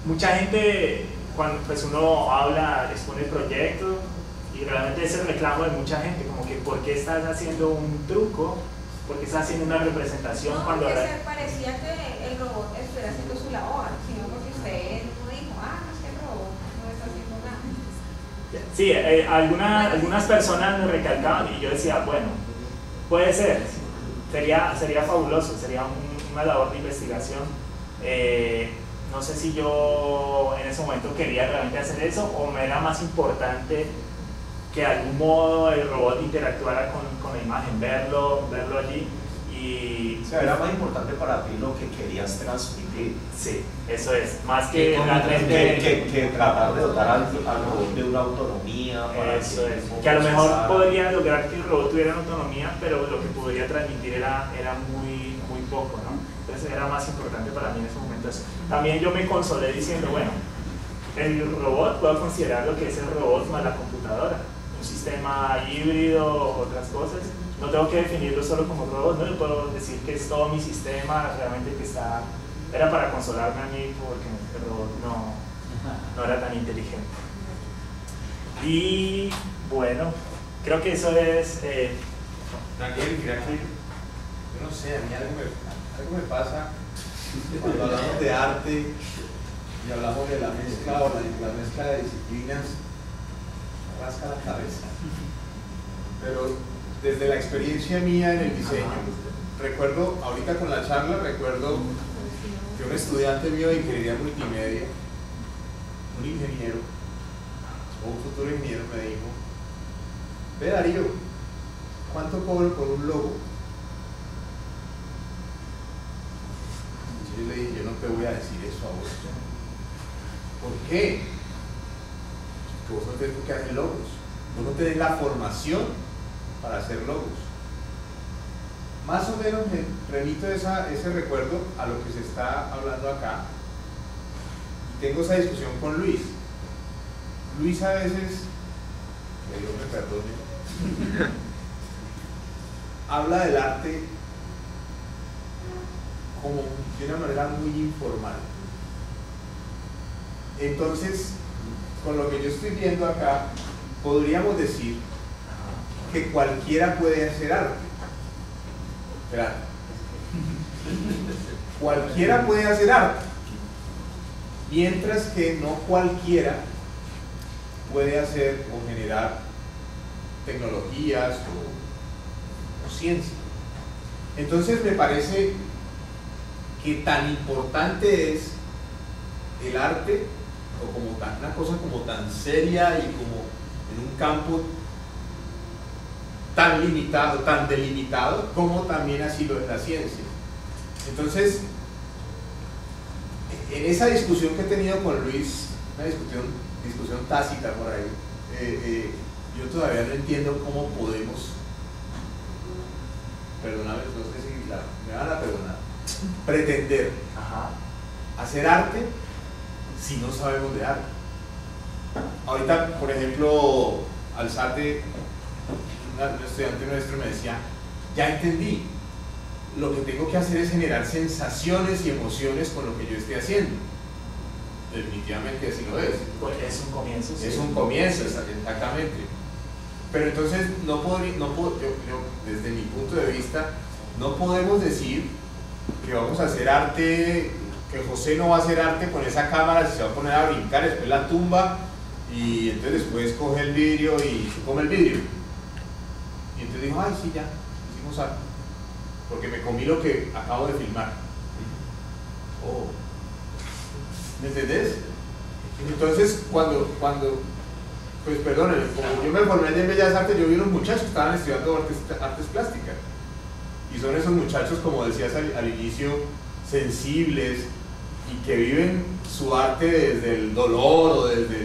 mucha gente, cuando pues uno habla, expone el proyecto, y realmente es el reclamo de mucha gente, como que ¿por qué estás haciendo un truco? ¿Por qué estás haciendo una representación? No, cuando porque parecía que el robot estuviera haciendo su labor, sino porque usted no dijo, no es que el robot no está haciendo nada. Sí, algunas personas me recalcaban y yo decía, bueno, puede ser, sería fabuloso, sería una labor de investigación. No sé si yo en ese momento quería realmente hacer eso o me era más importante que de algún modo el robot interactuara con la imagen, verlo allí. O sea, era más importante para ti lo que querías transmitir. Sí, eso es, más que que tratar de dotar al robot de una autonomía. Eso es, que a lo mejor podría lograr que el robot tuviera autonomía, pero lo que podría transmitir era muy poco, ¿no? Entonces era más importante para mí en ese momento eso. También yo me consolé diciendo, bueno, el robot puedo considerar lo que es el robot más la computadora, un sistema híbrido, otras cosas. No tengo que definirlo solo como robot, no, yo puedo decir que es todo mi sistema realmente que era para consolarme a mí porque el robot no era tan inteligente. Y bueno, creo que eso es... Daniel, mira que, yo no sé, a mí algo me pasa cuando hablamos de arte y hablamos de la mezcla o la mezcla de disciplinas, me rasca la cabeza. Pero desde la experiencia mía en el diseño, recuerdo, ahorita con la charla, recuerdo que un estudiante mío de ingeniería multimedia, un ingeniero, o un futuro ingeniero, me dijo, ve Darío, ¿cuánto cobro por un logo? Y yo le dije, yo no te voy a decir eso a vos. ¿Por qué? Porque vos no tenés por qué hacer logos, vos no tenés la formación para hacer logos. Más o menos me remito ese recuerdo a lo que se está hablando acá. Y tengo esa discusión con Luis. Luis a veces, que Dios me perdone, habla del arte como de una manera muy informal. Entonces, con lo que yo estoy viendo acá, podríamos decir que cualquiera puede hacer arte. Espera. Cualquiera puede hacer arte, mientras que no cualquiera puede hacer o generar tecnologías o ciencia. Entonces me parece que tan importante es el arte, o como una cosa como tan seria y como en un campo tan limitado, tan delimitado, como también así lo es la ciencia. Entonces, en esa discusión que he tenido con Luis, una discusión tácita por ahí, yo todavía no entiendo cómo podemos, perdóname, no sé si me van a perdonar, pretender hacer arte si no sabemos de arte. Ahorita, por ejemplo, Alzate, un estudiante nuestro me decía, ya entendí, lo que tengo que hacer es generar sensaciones y emociones con lo que yo esté haciendo. Definitivamente así lo es. Pues es un comienzo. Es un comienzo, exactamente. Pero entonces yo, desde mi punto de vista, no podemos decir que vamos a hacer arte, que José no va a hacer arte con esa cámara, si se va a poner a brincar, después la tumba y entonces después coge el vidrio y se come el vidrio. Y entonces dijo, ay sí, ya, hicimos arte, porque me comí lo que acabo de filmar. Oh, ¿me entendés? Entonces cuando pues perdónenme, como yo me formé en Bellas Artes, yo vi unos muchachos que estaban estudiando artes plásticas y son esos muchachos, como decías al inicio, sensibles y que viven su arte desde el dolor o desde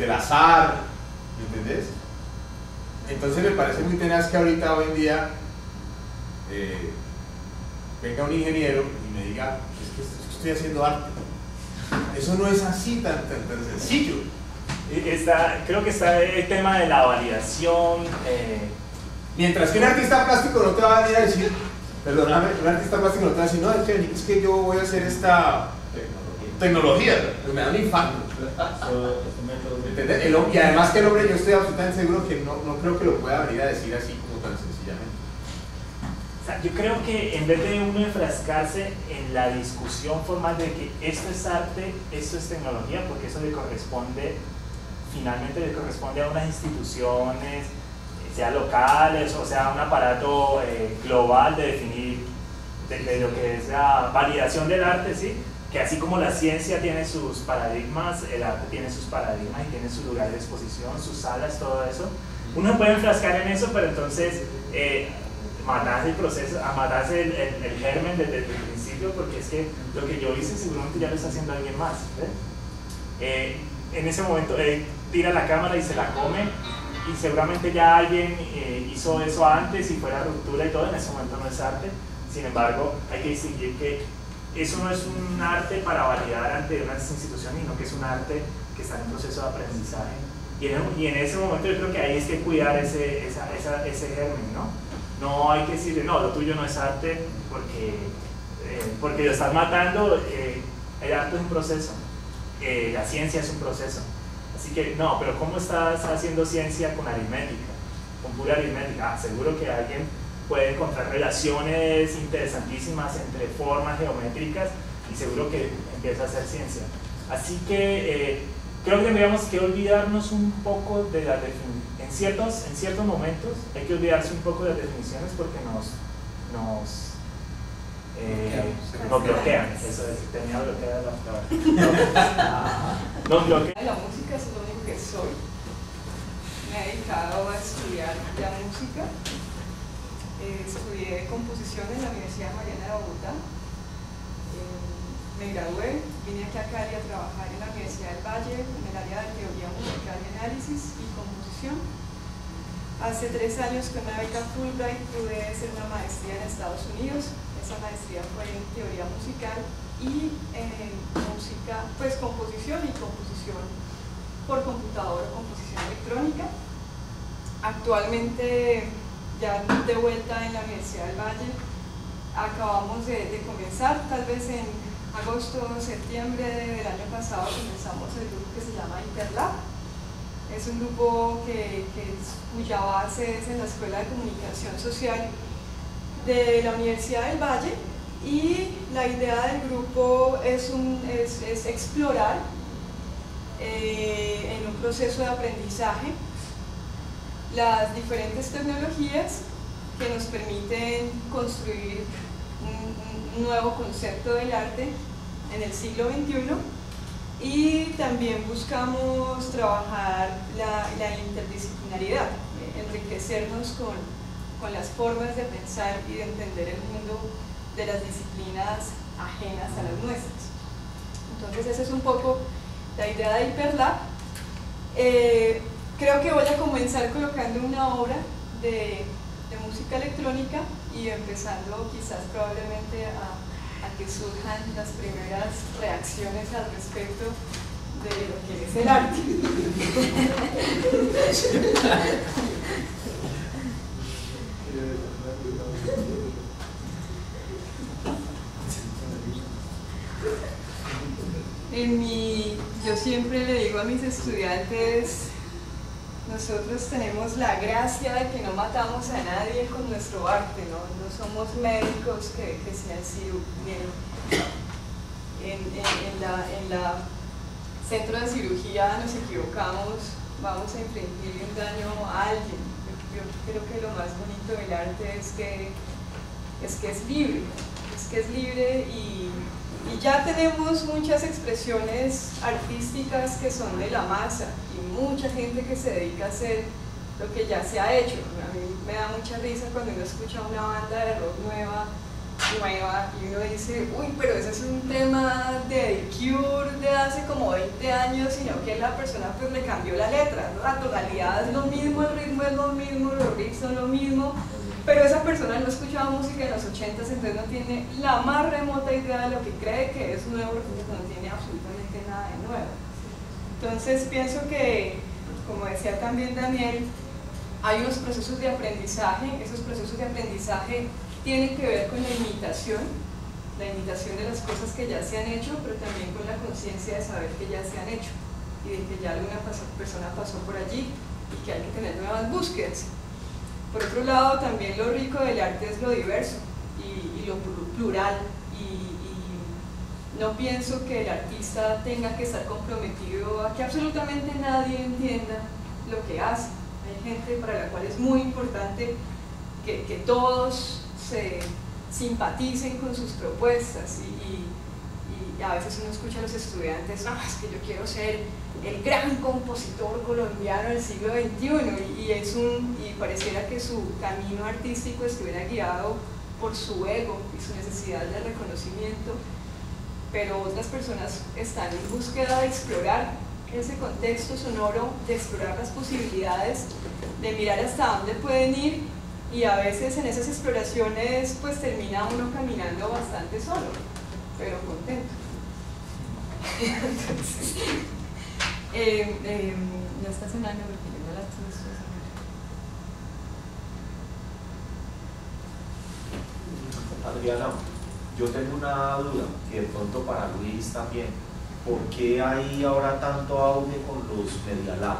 el azar, ¿me entendés? Entonces me parece muy tenaz que ahorita, hoy en día, venga un ingeniero y me diga, es que estoy haciendo arte. Eso no es así tan sencillo. Creo que está el tema de la validación. Mientras que un artista plástico no te va a venir a decir, perdóname, un artista plástico no te va a decir, no, es que yo voy a hacer esta tecnología, me da un infarto. ¿Entendés? Y además que el hombre, yo estoy absolutamente seguro que no creo que lo pueda venir a decir así como tan sencillamente. O sea, yo creo que en vez de uno enfrascarse en la discusión formal de que esto es arte, esto es tecnología, porque eso finalmente le corresponde a unas instituciones, sea locales o sea un aparato global de definir de lo que es la validación del arte, ¿sí? Que así como la ciencia tiene sus paradigmas, el arte tiene sus paradigmas y tiene su lugar de exposición, sus salas, todo eso. Uno puede enfrascar en eso, pero entonces matarse el proceso, matarse el germen desde el principio, porque es que lo que yo hice seguramente ya lo está haciendo alguien más, en ese momento tira la cámara y se la come, y seguramente ya alguien hizo eso antes y fue la ruptura y todo, en ese momento no es arte. Sin embargo, hay que distinguir que eso no es un arte para validar ante unas instituciones, sino que es un arte que está en un proceso de aprendizaje. Y en ese momento yo creo que ahí es que cuidar ese germen, ¿no? No hay que decirle, no, lo tuyo no es arte porque lo estás matando. El arte es un proceso, la ciencia es un proceso. Así que, no, pero ¿cómo estás haciendo ciencia con aritmética? Con pura aritmética. Seguro que alguien puede encontrar relaciones interesantísimas entre formas geométricas y seguro que empieza a hacer ciencia. Así que creo que tendríamos que olvidarnos un poco de las definiciones. En ciertos momentos hay que olvidarse un poco de las definiciones porque nos bloquean. Eso es, tenía bloqueada la palabra. Nos bloquean. La música es lo único que soy. Me he dedicado a estudiar la música. Estudié composición en la Universidad Mariana de Bogotá. Me gradué, vine aquí a Cali a trabajar en la Universidad del Valle en el área de teoría musical y análisis y composición. Hace 3 años con una beca Fulbright pude hacer una maestría en Estados Unidos. Esa maestría fue en teoría musical y en música, pues composición y composición por computador o composición electrónica. Actualmente ya de vuelta en la Universidad del Valle, acabamos de comenzar, tal vez en agosto o septiembre del año pasado comenzamos el grupo que se llama Interlab. Es un grupo cuya base es en la Escuela de Comunicación Social de la Universidad del Valle, y la idea del grupo es explorar en un proceso de aprendizaje las diferentes tecnologías que nos permiten construir un nuevo concepto del arte en el siglo XXI, y también buscamos trabajar la interdisciplinaridad, enriquecernos con las formas de pensar y de entender el mundo de las disciplinas ajenas a las nuestras. Entonces esa es un poco la idea de Hyperlab. Creo que voy a comenzar colocando una obra de música electrónica y empezando quizás probablemente a que surjan las primeras reacciones al respecto de lo que es el arte. Yo siempre le digo a mis estudiantes, nosotros tenemos la gracia de que no matamos a nadie con nuestro arte, no somos médicos que sean cirujanos. En la centro de cirugía nos equivocamos, vamos a infligirle un daño a alguien. Yo creo que lo más bonito del arte es que es libre, y ya tenemos muchas expresiones artísticas que son de la masa, y mucha gente que se dedica a hacer lo que ya se ha hecho. A mí me da mucha risa cuando uno escucha una banda de rock nueva y uno dice, uy, pero ese es un tema de The Cure de hace como 20 años, sino que la persona pues le cambió la letra, ¿no? La tonalidad es lo mismo, el ritmo es lo mismo, los riffs son lo mismo, pero esa persona no escuchaba música en los 80s, entonces no tiene la más remota idea de lo que cree que es nuevo, porque no tiene absolutamente nada de nuevo. Entonces pienso que, como decía también Daniel, hay unos procesos de aprendizaje. Esos procesos de aprendizaje tienen que ver con la imitación de las cosas que ya se han hecho, pero también con la conciencia de saber que ya se han hecho y de que ya alguna persona pasó por allí y que hay que tener nuevas búsquedas. Por otro lado, también lo rico del arte es lo diverso y lo plural, y no pienso que el artista tenga que estar comprometido a que absolutamente nadie entienda lo que hace. Hay gente para la cual es muy importante que todos se simpaticen con sus propuestas, y a veces uno escucha a los estudiantes, no, es que yo quiero ser el gran compositor colombiano del siglo XXI, y pareciera que su camino artístico estuviera guiado por su ego y su necesidad de reconocimiento, pero otras personas están en búsqueda de explorar ese contexto sonoro, de explorar las posibilidades, de mirar hasta dónde pueden ir, y a veces en esas exploraciones pues termina uno caminando bastante solo, pero contento. Entonces, no está sonando porque yo no la estoy sonando. Adriana, yo tengo una duda, que de pronto para Luis también. ¿Por qué hay ahora tanto auge con los Media Lab?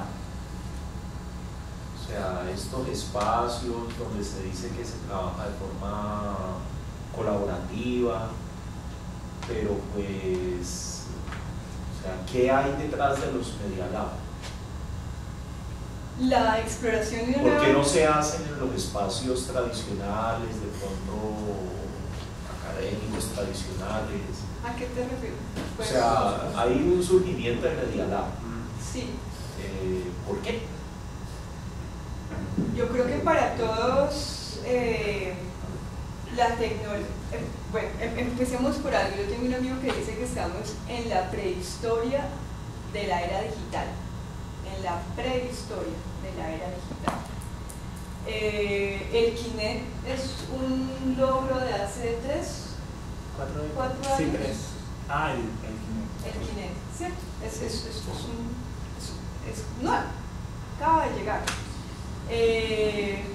O sea, estos espacios donde se dice que se trabaja de forma colaborativa, pero pues, o sea, ¿qué hay detrás de los Media Lab? La exploración de ¿Por qué no se hacen en los espacios tradicionales, de pronto académicos tradicionales? ¿A qué te refieres? O sea, hay un surgimiento de Media Lab. Sí. ¿Por qué? Yo creo que para todos la tecnología... Bueno, empecemos por algo. Yo tengo un amigo que dice que estamos en la prehistoria de la era digital. En la prehistoria de la era digital. El Kinect es un logro de hace 4 años. Sí, 3. Ah, el Kinect. El Kinect, ¿cierto? Es nuevo, acaba de llegar.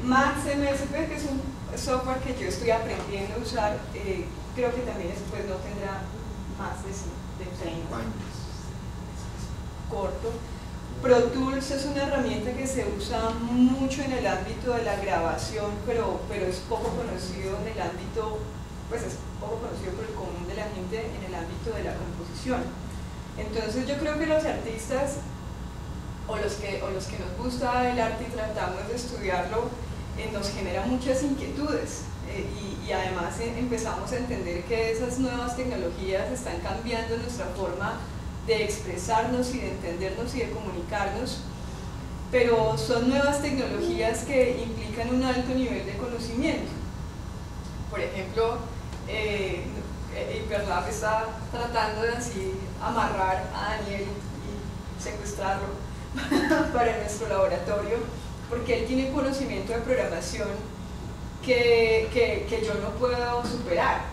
Max MSP, que es un software que yo estoy aprendiendo a usar, creo que también después no tendrá más de 30 años. Corto. Pro Tools es una herramienta que se usa mucho en el ámbito de la grabación, pero es poco conocido en el ámbito, pues es poco conocido por el común de la gente en el ámbito de la composición. Entonces yo creo que los artistas o los que nos gusta el arte y tratamos de estudiarlo, nos genera muchas inquietudes, y además empezamos a entender que esas nuevas tecnologías están cambiando nuestra forma de expresarnos y de entendernos y de comunicarnos, pero son nuevas tecnologías que implican un alto nivel de conocimiento. Por ejemplo, Hyperlab está tratando de así amarrar a Daniel y secuestrarlo para nuestro laboratorio, porque él tiene conocimiento de programación que yo no puedo superar,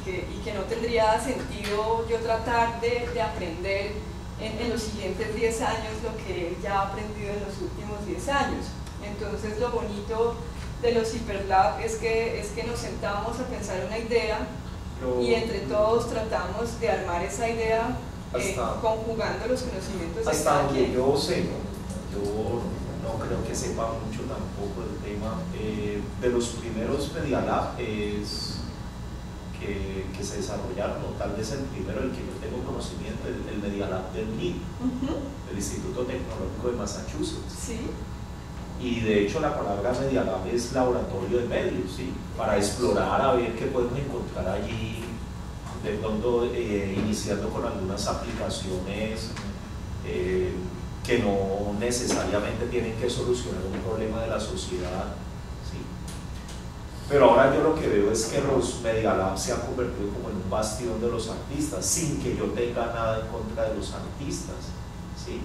y que no tendría sentido yo tratar de aprender en los siguientes 10 años lo que él ya ha aprendido en los últimos 10 años. Entonces lo bonito de los Hyperlab es que nos sentamos a pensar una idea, y entre todos tratamos de armar esa idea conjugando los conocimientos de hasta cada donde quien. yo sé, yo no creo que sepa mucho tampoco del tema. De los primeros Media Lab que se desarrollaron, o tal vez el primero del que yo tengo conocimiento, el Media Lab del MIT, del Instituto Tecnológico de Massachusetts. Sí. Y de hecho la palabra Media Lab es laboratorio de medios, ¿sí? Para explorar, a ver qué podemos encontrar allí, de pronto iniciando con algunas aplicaciones que que no necesariamente tienen que solucionar un problema de la sociedad, ¿sí? Pero ahora yo lo que veo es que los Media Lab se han convertido como en un bastión de los artistas, sin que yo tenga nada en contra de los artistas, ¿sí?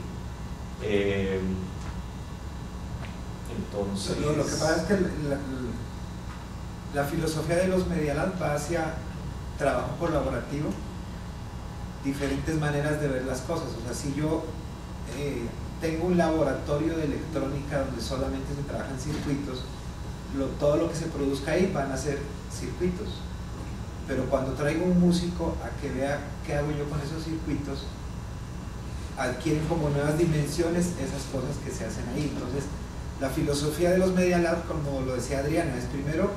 Entonces... Lo que pasa es que la filosofía de los Media Lab va hacia trabajo colaborativo, diferentes maneras de ver las cosas. O sea, si yo tengo un laboratorio de electrónica donde solamente se trabajan circuitos, todo lo que se produzca ahí van a ser circuitos, pero cuando traigo un músico a que vea qué hago yo con esos circuitos, adquieren como nuevas dimensiones esas cosas que se hacen ahí. Entonces la filosofía de los Media Lab, como lo decía Adriana, es primero,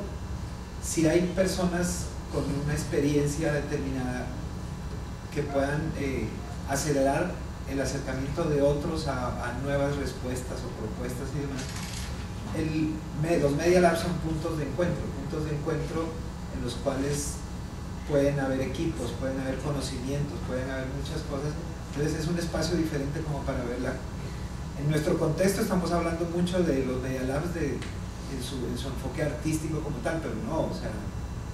si hay personas con una experiencia determinada que puedan acelerar el acercamiento de otros a nuevas respuestas o propuestas y demás. Los Media Lab son puntos de encuentro en los cuales pueden haber equipos, pueden haber conocimientos, pueden haber muchas cosas. Entonces es un espacio diferente como para verla. En nuestro contexto estamos hablando mucho de los Media Labs en su enfoque artístico como tal, pero no, o sea,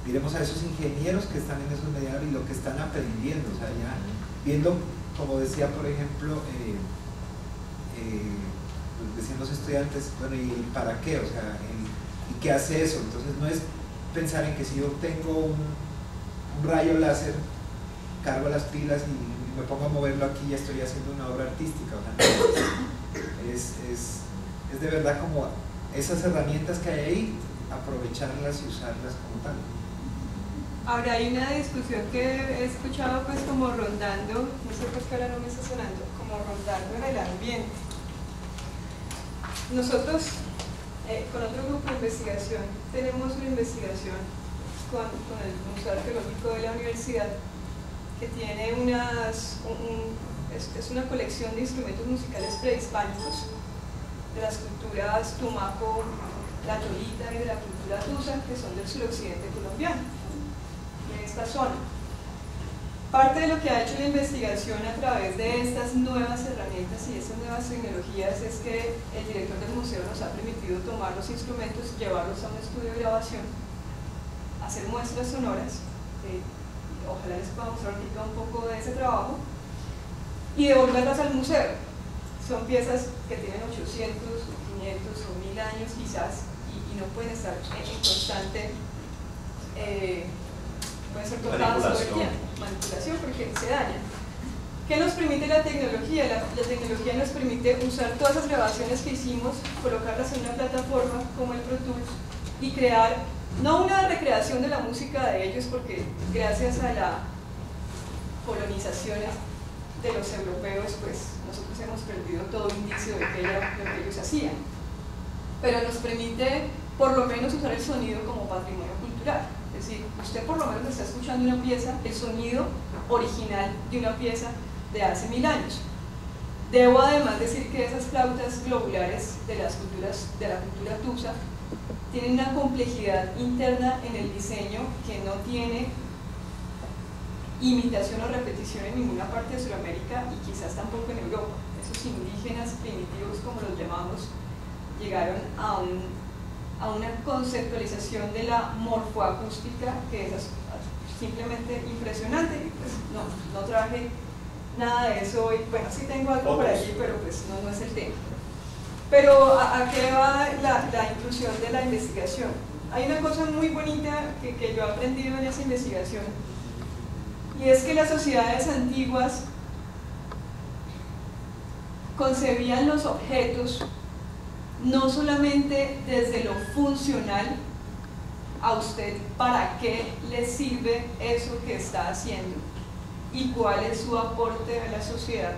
miremos a esos ingenieros que están en esos Media Labs y lo que están aprendiendo, o sea, ya viendo, como decía por ejemplo, decían los estudiantes, bueno, ¿y para qué? O sea, ¿y qué hace eso? Entonces no es pensar en que si yo tengo un rayo láser, cargo las pilas y me pongo a moverlo aquí, ya estoy haciendo una obra artística. O sea, es de verdad como esas herramientas que hay ahí, aprovecharlas y usarlas como tal. Ahora hay una discusión que he escuchado pues como rondando, no sé por qué ahora no me está sonando, como rondando en el ambiente. Nosotros con otro grupo de investigación tenemos una investigación con el Museo Arqueológico de la Universidad que tiene es una colección de instrumentos musicales prehispánicos de las culturas Tumaco, la Cholita y de la cultura Tusa, que son del suroccidente colombiano, de esta zona. Parte de lo que ha hecho la investigación a través de estas nuevas herramientas y estas nuevas tecnologías es que el director del museo nos ha permitido tomar los instrumentos, llevarlos a un estudio de grabación, hacer muestras sonoras, ojalá les pueda mostrar ahorita un poco de ese trabajo, y devolverlas al museo. Son piezas que tienen 800, 500 o 1000 años quizás y no pueden estar en constante pueden ser tocadas todo el tiempo, manipulación, porque se dañan. ¿Qué nos permite la tecnología? La tecnología nos permite usar todas las grabaciones que hicimos, colocarlas en una plataforma como el Pro Tools y crear, no una recreación de la música de ellos, porque gracias a la colonización de los europeos, pues nosotros hemos perdido todo indicio de lo que ellos hacían. Pero nos permite por lo menos usar el sonido como patrimonio cultural. Es decir, usted por lo menos está escuchando una pieza, el sonido original de una pieza de hace 1000 años. Debo además decir que esas flautas globulares de la cultura Tusa tienen una complejidad interna en el diseño que no tiene imitación o repetición en ninguna parte de Sudamérica y quizás tampoco en Europa. Esos indígenas primitivos, como los llamamos, llegaron a una conceptualización de la morfoacústica que es simplemente impresionante. Pues no traje nada de eso hoy. Bueno, sí tengo algo por allí, pero pues no es el tema. Pero ¿a qué va la inclusión de la investigación? Hay una cosa muy bonita que yo he aprendido en esa investigación, y es que las sociedades antiguas concebían los objetos no solamente desde lo funcional, a usted para qué le sirve eso que está haciendo y cuál es su aporte a la sociedad,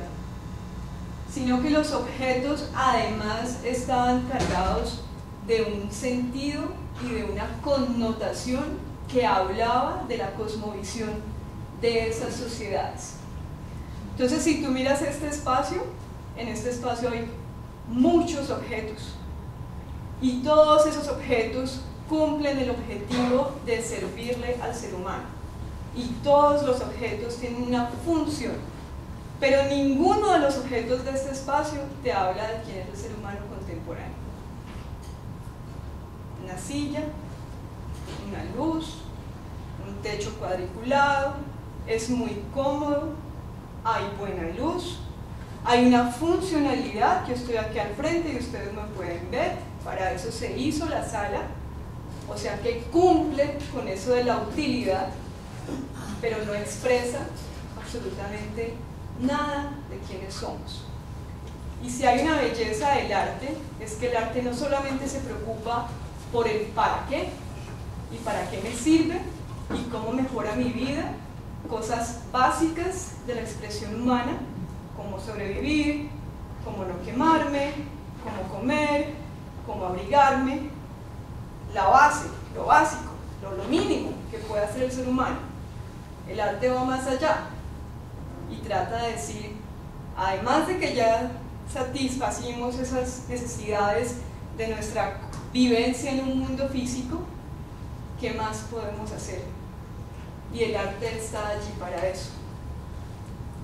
sino que los objetos además estaban cargados de un sentido y de una connotación que hablaba de la cosmovisión de esas sociedades. Entonces, si tú miras este espacio, en este espacio hay muchos objetos y todos esos objetos cumplen el objetivo de servirle al ser humano, y todos los objetos tienen una función. Pero ninguno de los objetos de este espacio te habla de quién es el ser humano contemporáneo. Una silla, una luz, un techo cuadriculado, es muy cómodo, hay buena luz, hay una funcionalidad. Yo estoy aquí al frente y ustedes me pueden ver, para eso se hizo la sala, o sea que cumple con eso de la utilidad, pero no expresa absolutamente nada de quiénes somos. Y si hay una belleza del arte, es que el arte no solamente se preocupa por el para qué, y para qué me sirve, y cómo mejora mi vida, cosas básicas de la expresión humana, como sobrevivir, cómo no quemarme, cómo comer, cómo abrigarme, la base, lo básico, lo mínimo que puede hacer el ser humano. El arte va más allá y trata de decir, además de que ya satisfacimos esas necesidades de nuestra vivencia en un mundo físico, ¿qué más podemos hacer? Y el arte está allí para eso.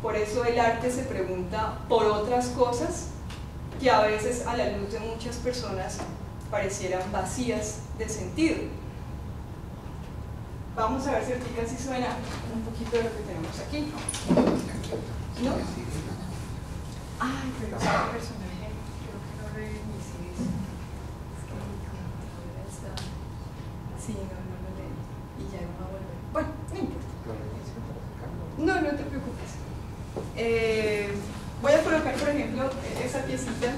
Por eso el arte se pregunta por otras cosas que a veces a la luz de muchas personas parecieran vacías de sentido. Vamos a ver si ahorita sí suena un poquito de lo que tenemos aquí. ¿No? Ay, pero ese personaje creo que no reinicié. Es que mi computadora está... Sí, no lo leí. Y ya no va a volver. Bueno, no importa. No te preocupes. Voy a colocar, por ejemplo, esa piecita.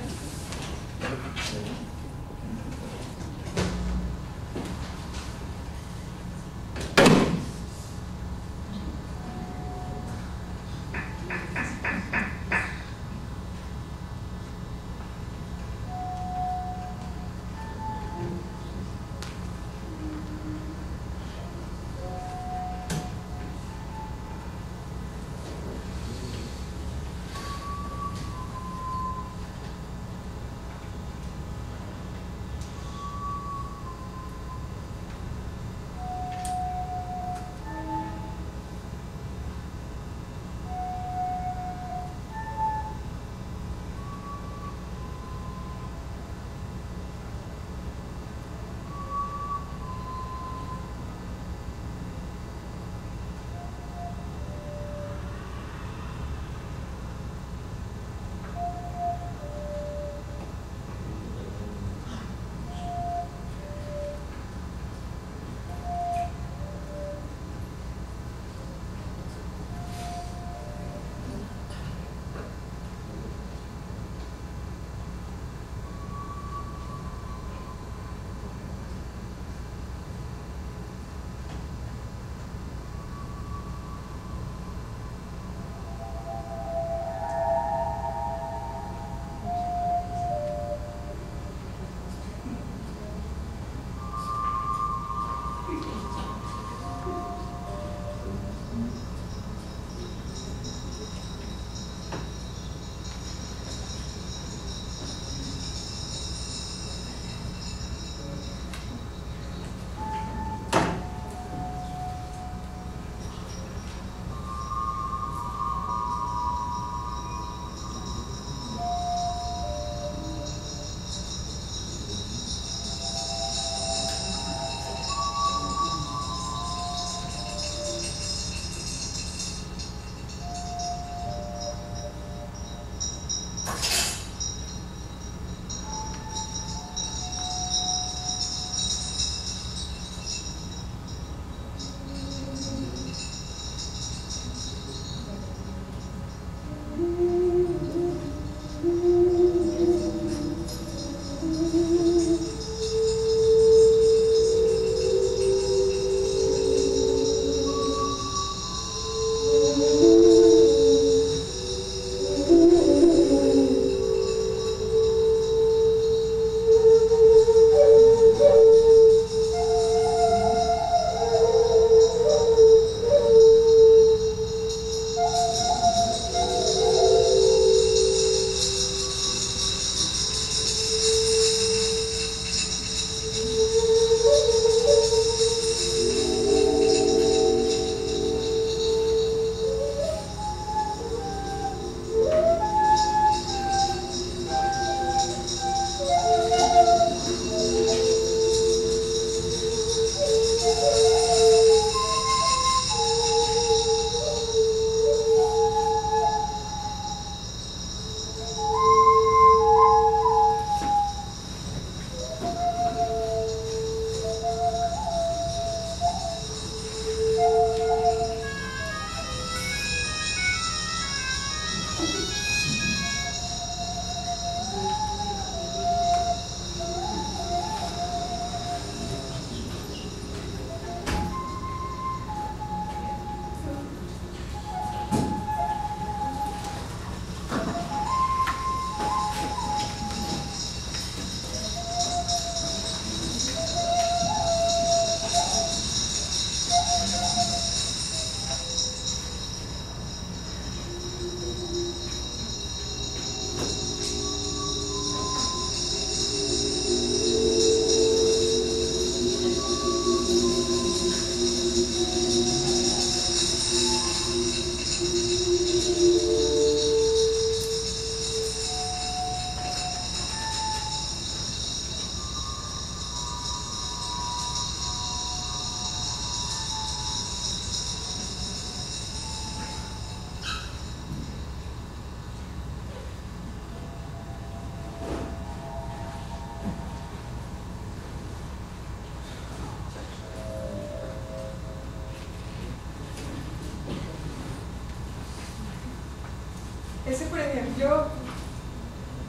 Ese, por ejemplo,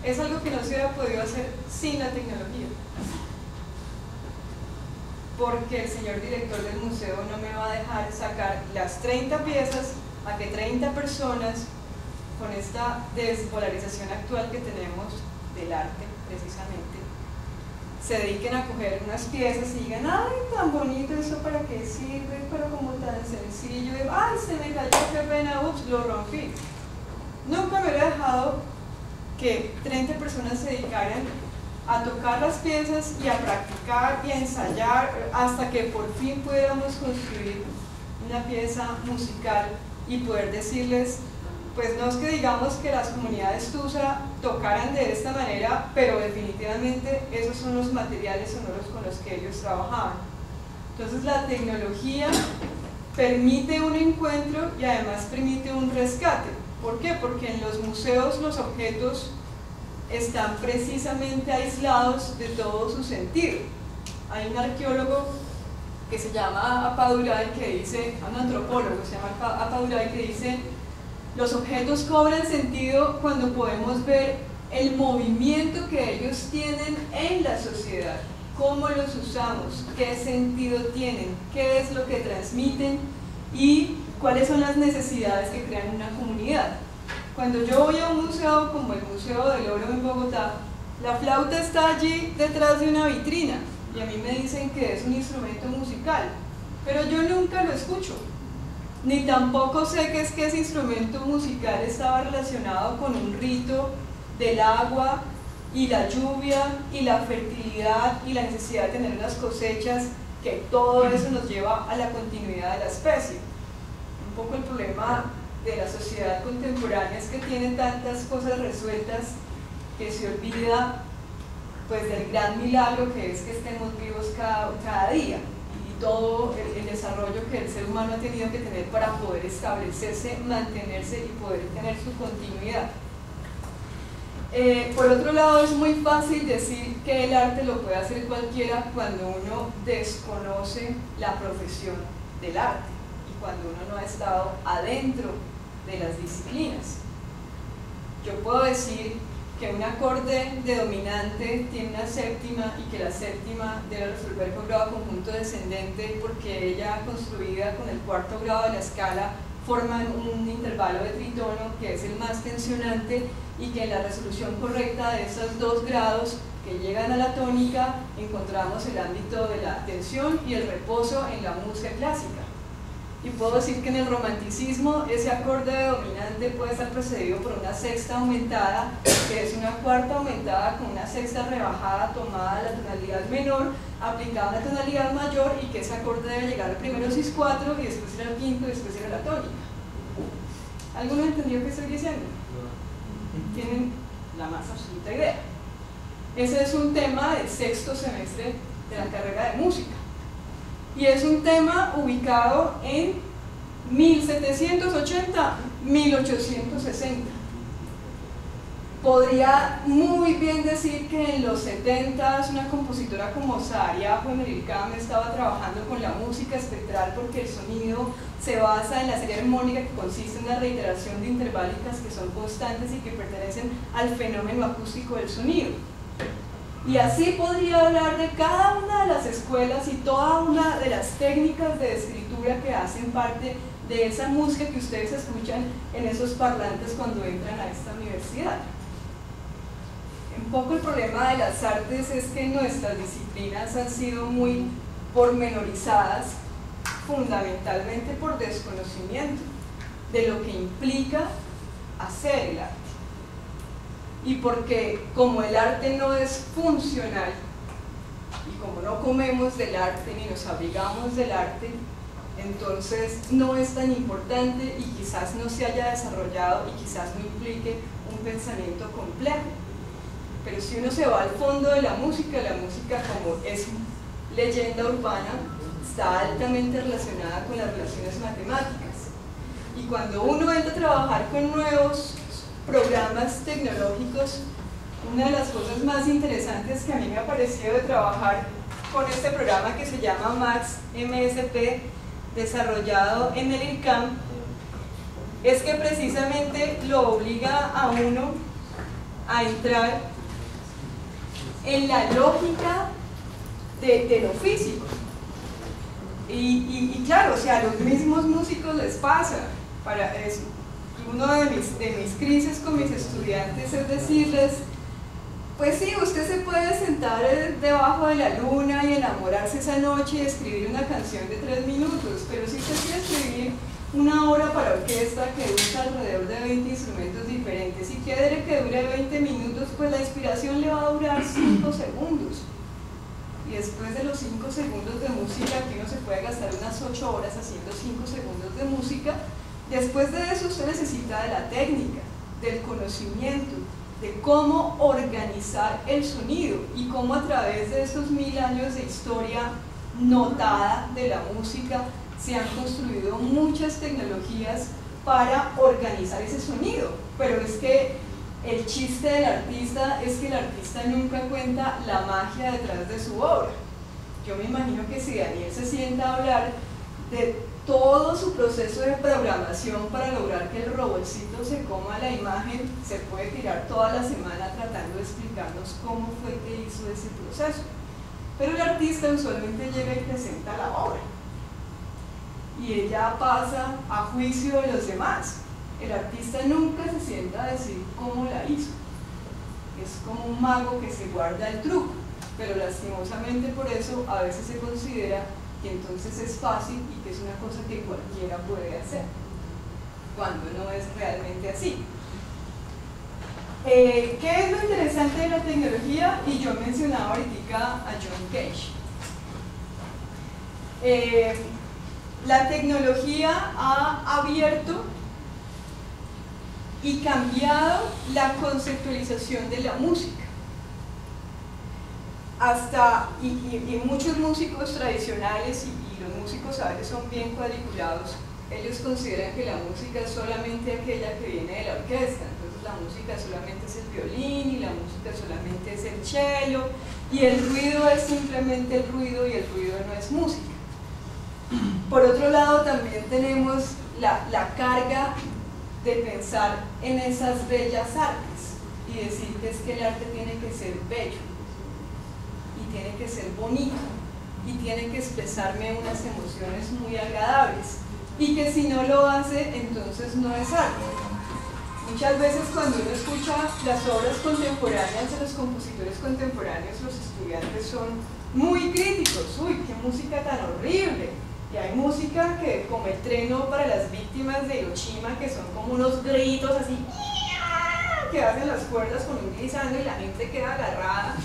es algo que no se hubiera podido hacer sin la tecnología. Porque el señor director del museo no me va a dejar sacar las 30 piezas a que 30 personas, con esta despolarización actual que tenemos del arte, precisamente, se dediquen a coger unas piezas y digan, ay, tan bonito, ¿eso para qué sirve? Pero como tan sencillo, ay, se me cayó, qué pena, ups, lo rompí. Nunca me hubiera dejado que 30 personas se dedicaran a tocar las piezas y a practicar y a ensayar hasta que por fin pudiéramos construir una pieza musical y poder decirles, pues no es que digamos que las comunidades Tusa tocaran de esta manera, pero definitivamente esos son los materiales sonoros con los que ellos trabajaban. Entonces la tecnología permite un encuentro y además permite un rescate. ¿Por qué? Porque en los museos los objetos están precisamente aislados de todo su sentido. Hay un arqueólogo que se llama Apadurai que dice, un antropólogo que se llama Apadurai que dice, los objetos cobran sentido cuando podemos ver el movimiento que ellos tienen en la sociedad, cómo los usamos, qué sentido tienen, qué es lo que transmiten y cuáles son las necesidades que crean una comunidad. Cuando yo voy a un museo como el Museo del Oro en Bogotá, la flauta está allí detrás de una vitrina y a mí me dicen que es un instrumento musical, pero yo nunca lo escucho, ni tampoco sé que ese instrumento musical estaba relacionado con un rito del agua y la lluvia y la fertilidad y la necesidad de tener unas cosechas, que todo eso nos lleva a la continuidad de la especie. Un poco el problema de la sociedad contemporánea es que tiene tantas cosas resueltas que se olvida pues del gran milagro que es que estemos vivos cada día y todo el desarrollo que el ser humano ha tenido que tener para poder establecerse, mantenerse y poder tener su continuidad. Por otro lado, es muy fácil decir que el arte lo puede hacer cualquiera cuando uno desconoce la profesión del arte y cuando uno no ha estado adentro de las disciplinas. Yo puedo decir que un acorde de dominante tiene una séptima y que la séptima debe resolver con grado conjunto descendente porque ella, construida con el cuarto grado de la escala, forman un intervalo de tritono que es el más tensionante y que en la resolución correcta de esos dos grados que llegan a la tónica encontramos el ámbito de la tensión y el reposo en la música clásica. Y puedo decir que en el romanticismo ese acorde dominante puede estar precedido por una sexta aumentada, que es una cuarta aumentada con una sexta rebajada tomada de la tonalidad menor, aplicada a la tonalidad mayor, y que ese acorde debe llegar al primero cis4 y después ir al quinto y después ir a la tónica. ¿Alguno entendió qué estoy diciendo? Tienen la más absoluta idea. Ese es un tema del sexto semestre de la carrera de música. Y es un tema ubicado en 1780, 1860. Podría muy bien decir que en los 70 una compositora como Saharia Juemerilcame estaba trabajando con la música espectral porque el sonido se basa en la serie armónica que consiste en una reiteración de interválicas que son constantes y que pertenecen al fenómeno acústico del sonido. Y así podría hablar de cada una de las escuelas y toda una de las técnicas de escritura que hacen parte de esa música que ustedes escuchan en esos parlantes cuando entran a esta universidad. Un poco el problema de las artes es que nuestras disciplinas han sido muy pormenorizadas, fundamentalmente por desconocimiento de lo que implica hacer el arte. Y porque como el arte no es funcional y como no comemos del arte ni nos abrigamos del arte, entonces no es tan importante y quizás no se haya desarrollado y quizás no implique un pensamiento complejo. Pero si uno se va al fondo de la música como es leyenda urbana, está altamente relacionada con las relaciones matemáticas. Y cuando uno entra a trabajar con nuevos programas tecnológicos, una de las cosas más interesantes que a mí me ha parecido de trabajar con este programa que se llama Max MSP, desarrollado en el IRCAM, es que precisamente lo obliga a uno a entrar en la lógica de lo físico. Y claro, o sea, a los mismos músicos les pasa. Para eso, uno de mis crisis con mis estudiantes es decirles, pues sí, usted se puede sentar debajo de la luna y enamorarse esa noche y escribir una canción de 3 minutos, pero si usted quiere escribir una obra para orquesta que usa alrededor de 20 instrumentos diferentes y quiere que dure 20 minutos, pues la inspiración le va a durar 5 segundos. Y después de los 5 segundos de música, que uno se puede gastar unas 8 horas haciendo 5 segundos de música, después de eso usted necesita de la técnica, del conocimiento, de cómo organizar el sonido y cómo a través de estos 1000 años de historia notada de la música se han construido muchas tecnologías para organizar ese sonido. Pero es que el chiste del artista es que el artista nunca cuenta la magia detrás de su obra. Yo me imagino que si Daniel se sienta a hablar de todo su proceso de programación para lograr que el robotcito se coma la imagen, se puede tirar toda la semana tratando de explicarnos cómo fue que hizo ese proceso. Pero el artista usualmente llega y presenta la obra y ella pasa a juicio de los demás. El artista nunca se sienta a decir cómo la hizo. Es como un mago que se guarda el truco, pero lastimosamente por eso a veces se considera que entonces es fácil y que es una cosa que cualquiera puede hacer, cuando no es realmente así. ¿Qué es lo interesante de la tecnología? Y yo mencionaba ahorita a John Cage. La tecnología ha abierto y cambiado la conceptualización de la música. Y muchos músicos tradicionales y los músicos a veces son bien cuadriculados, ellos consideran que la música es solamente aquella que viene de la orquesta, entonces la música solamente es el violín y la música solamente es el cello y el ruido es simplemente el ruido y el ruido no es música. Por otro lado también tenemos la carga de pensar en esas bellas artes y decir que es que el arte tiene que ser bello y tiene que ser bonito y tiene que expresarme unas emociones muy agradables y que si no lo hace entonces no es arte. Muchas veces cuando uno escucha las obras contemporáneas de los compositores contemporáneos, los estudiantes son muy críticos. Uy, qué música tan horrible. Y hay música que, como el Treno para las víctimas de Hiroshima, que son como unos gritos así que hacen las cuerdas con un glissando y la gente queda agarrada.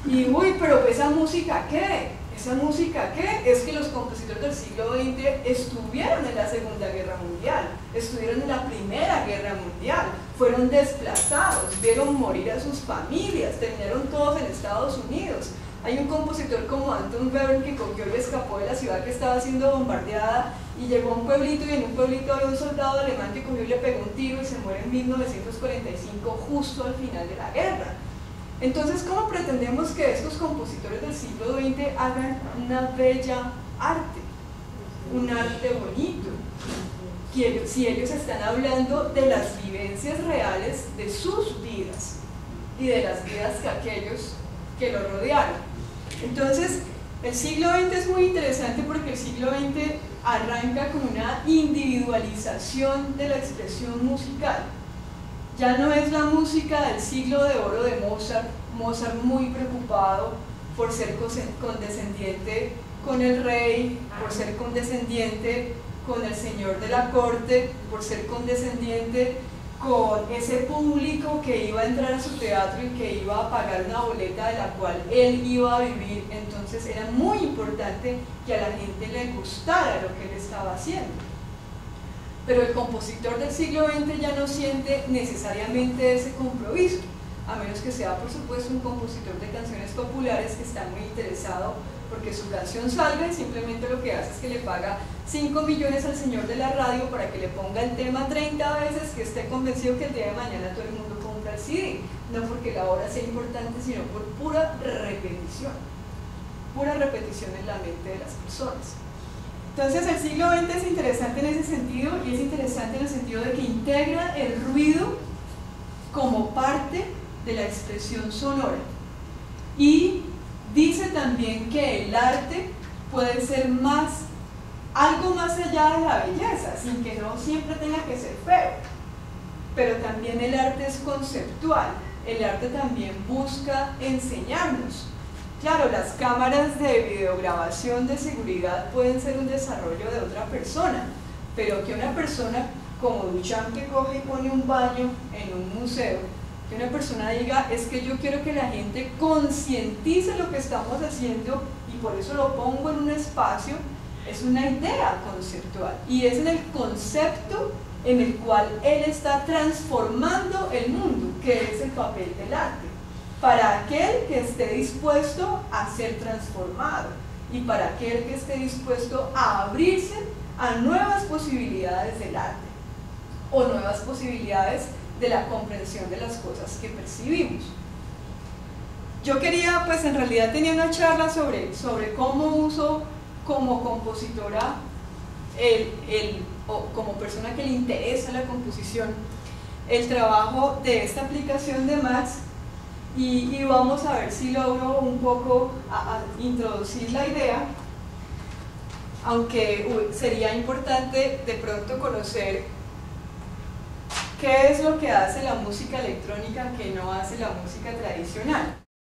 Y uy, pero ¿esa música qué? ¿Esa música qué? Es que los compositores del siglo XX estuvieron en la Segunda Guerra Mundial, estuvieron en la Primera Guerra Mundial, fueron desplazados, vieron morir a sus familias, terminaron todos en Estados Unidos. Hay un compositor como Anton Webern que cogió y escapó de la ciudad que estaba siendo bombardeada y llegó a un pueblito, y en un pueblito había un soldado alemán que cogió y le pegó un tiro y se muere en 1945, justo al final de la guerra. Entonces, ¿cómo pretendemos que estos compositores del siglo XX hagan una bella arte, un arte bonito? Si ellos están hablando de las vivencias reales de sus vidas y de las vidas de aquellos que lo rodearon. Entonces, el siglo XX es muy interesante porque el siglo XX arranca con una individualización de la expresión musical. Ya no es la música del siglo de oro de Mozart, Mozart muy preocupado por ser condescendiente con el rey, por ser condescendiente con el señor de la corte, por ser condescendiente con ese público que iba a entrar a su teatro y que iba a pagar una boleta de la cual él iba a vivir. Entonces era muy importante que a la gente le gustara lo que él estaba haciendo. Pero el compositor del siglo XX ya no siente necesariamente ese compromiso, a menos que sea, por supuesto, un compositor de canciones populares que está muy interesado porque su canción salga y simplemente lo que hace es que le paga 5 millones al señor de la radio para que le ponga el tema 30 veces, que esté convencido que el día de mañana todo el mundo compra el CD, no porque la obra sea importante, sino por pura repetición en la mente de las personas. Entonces el siglo XX es interesante en ese sentido, y es interesante en el sentido de que integra el ruido como parte de la expresión sonora, y dice también que el arte puede ser algo más allá de la belleza, sin que no siempre tenga que ser feo, pero también el arte es conceptual, el arte también busca enseñarnos. Claro, las cámaras de videograbación de seguridad pueden ser un desarrollo de otra persona, pero que una persona como Duchamp, que coge y pone un baño en un museo, que una persona diga, es que yo quiero que la gente concientice lo que estamos haciendo y por eso lo pongo en un espacio, es una idea conceptual, y es en el concepto en el cual él está transformando el mundo, que es el papel del arte, para aquel que esté dispuesto a ser transformado y para aquel que esté dispuesto a abrirse a nuevas posibilidades del arte o nuevas posibilidades de la comprensión de las cosas que percibimos. Yo quería, pues en realidad tenía una charla sobre cómo uso como compositora o como persona que le interesa la composición el trabajo de esta aplicación de Max, y vamos a ver si logro un poco a introducir la idea, aunque sería importante de pronto conocer qué es lo que hace la música electrónica que no hace la música tradicional.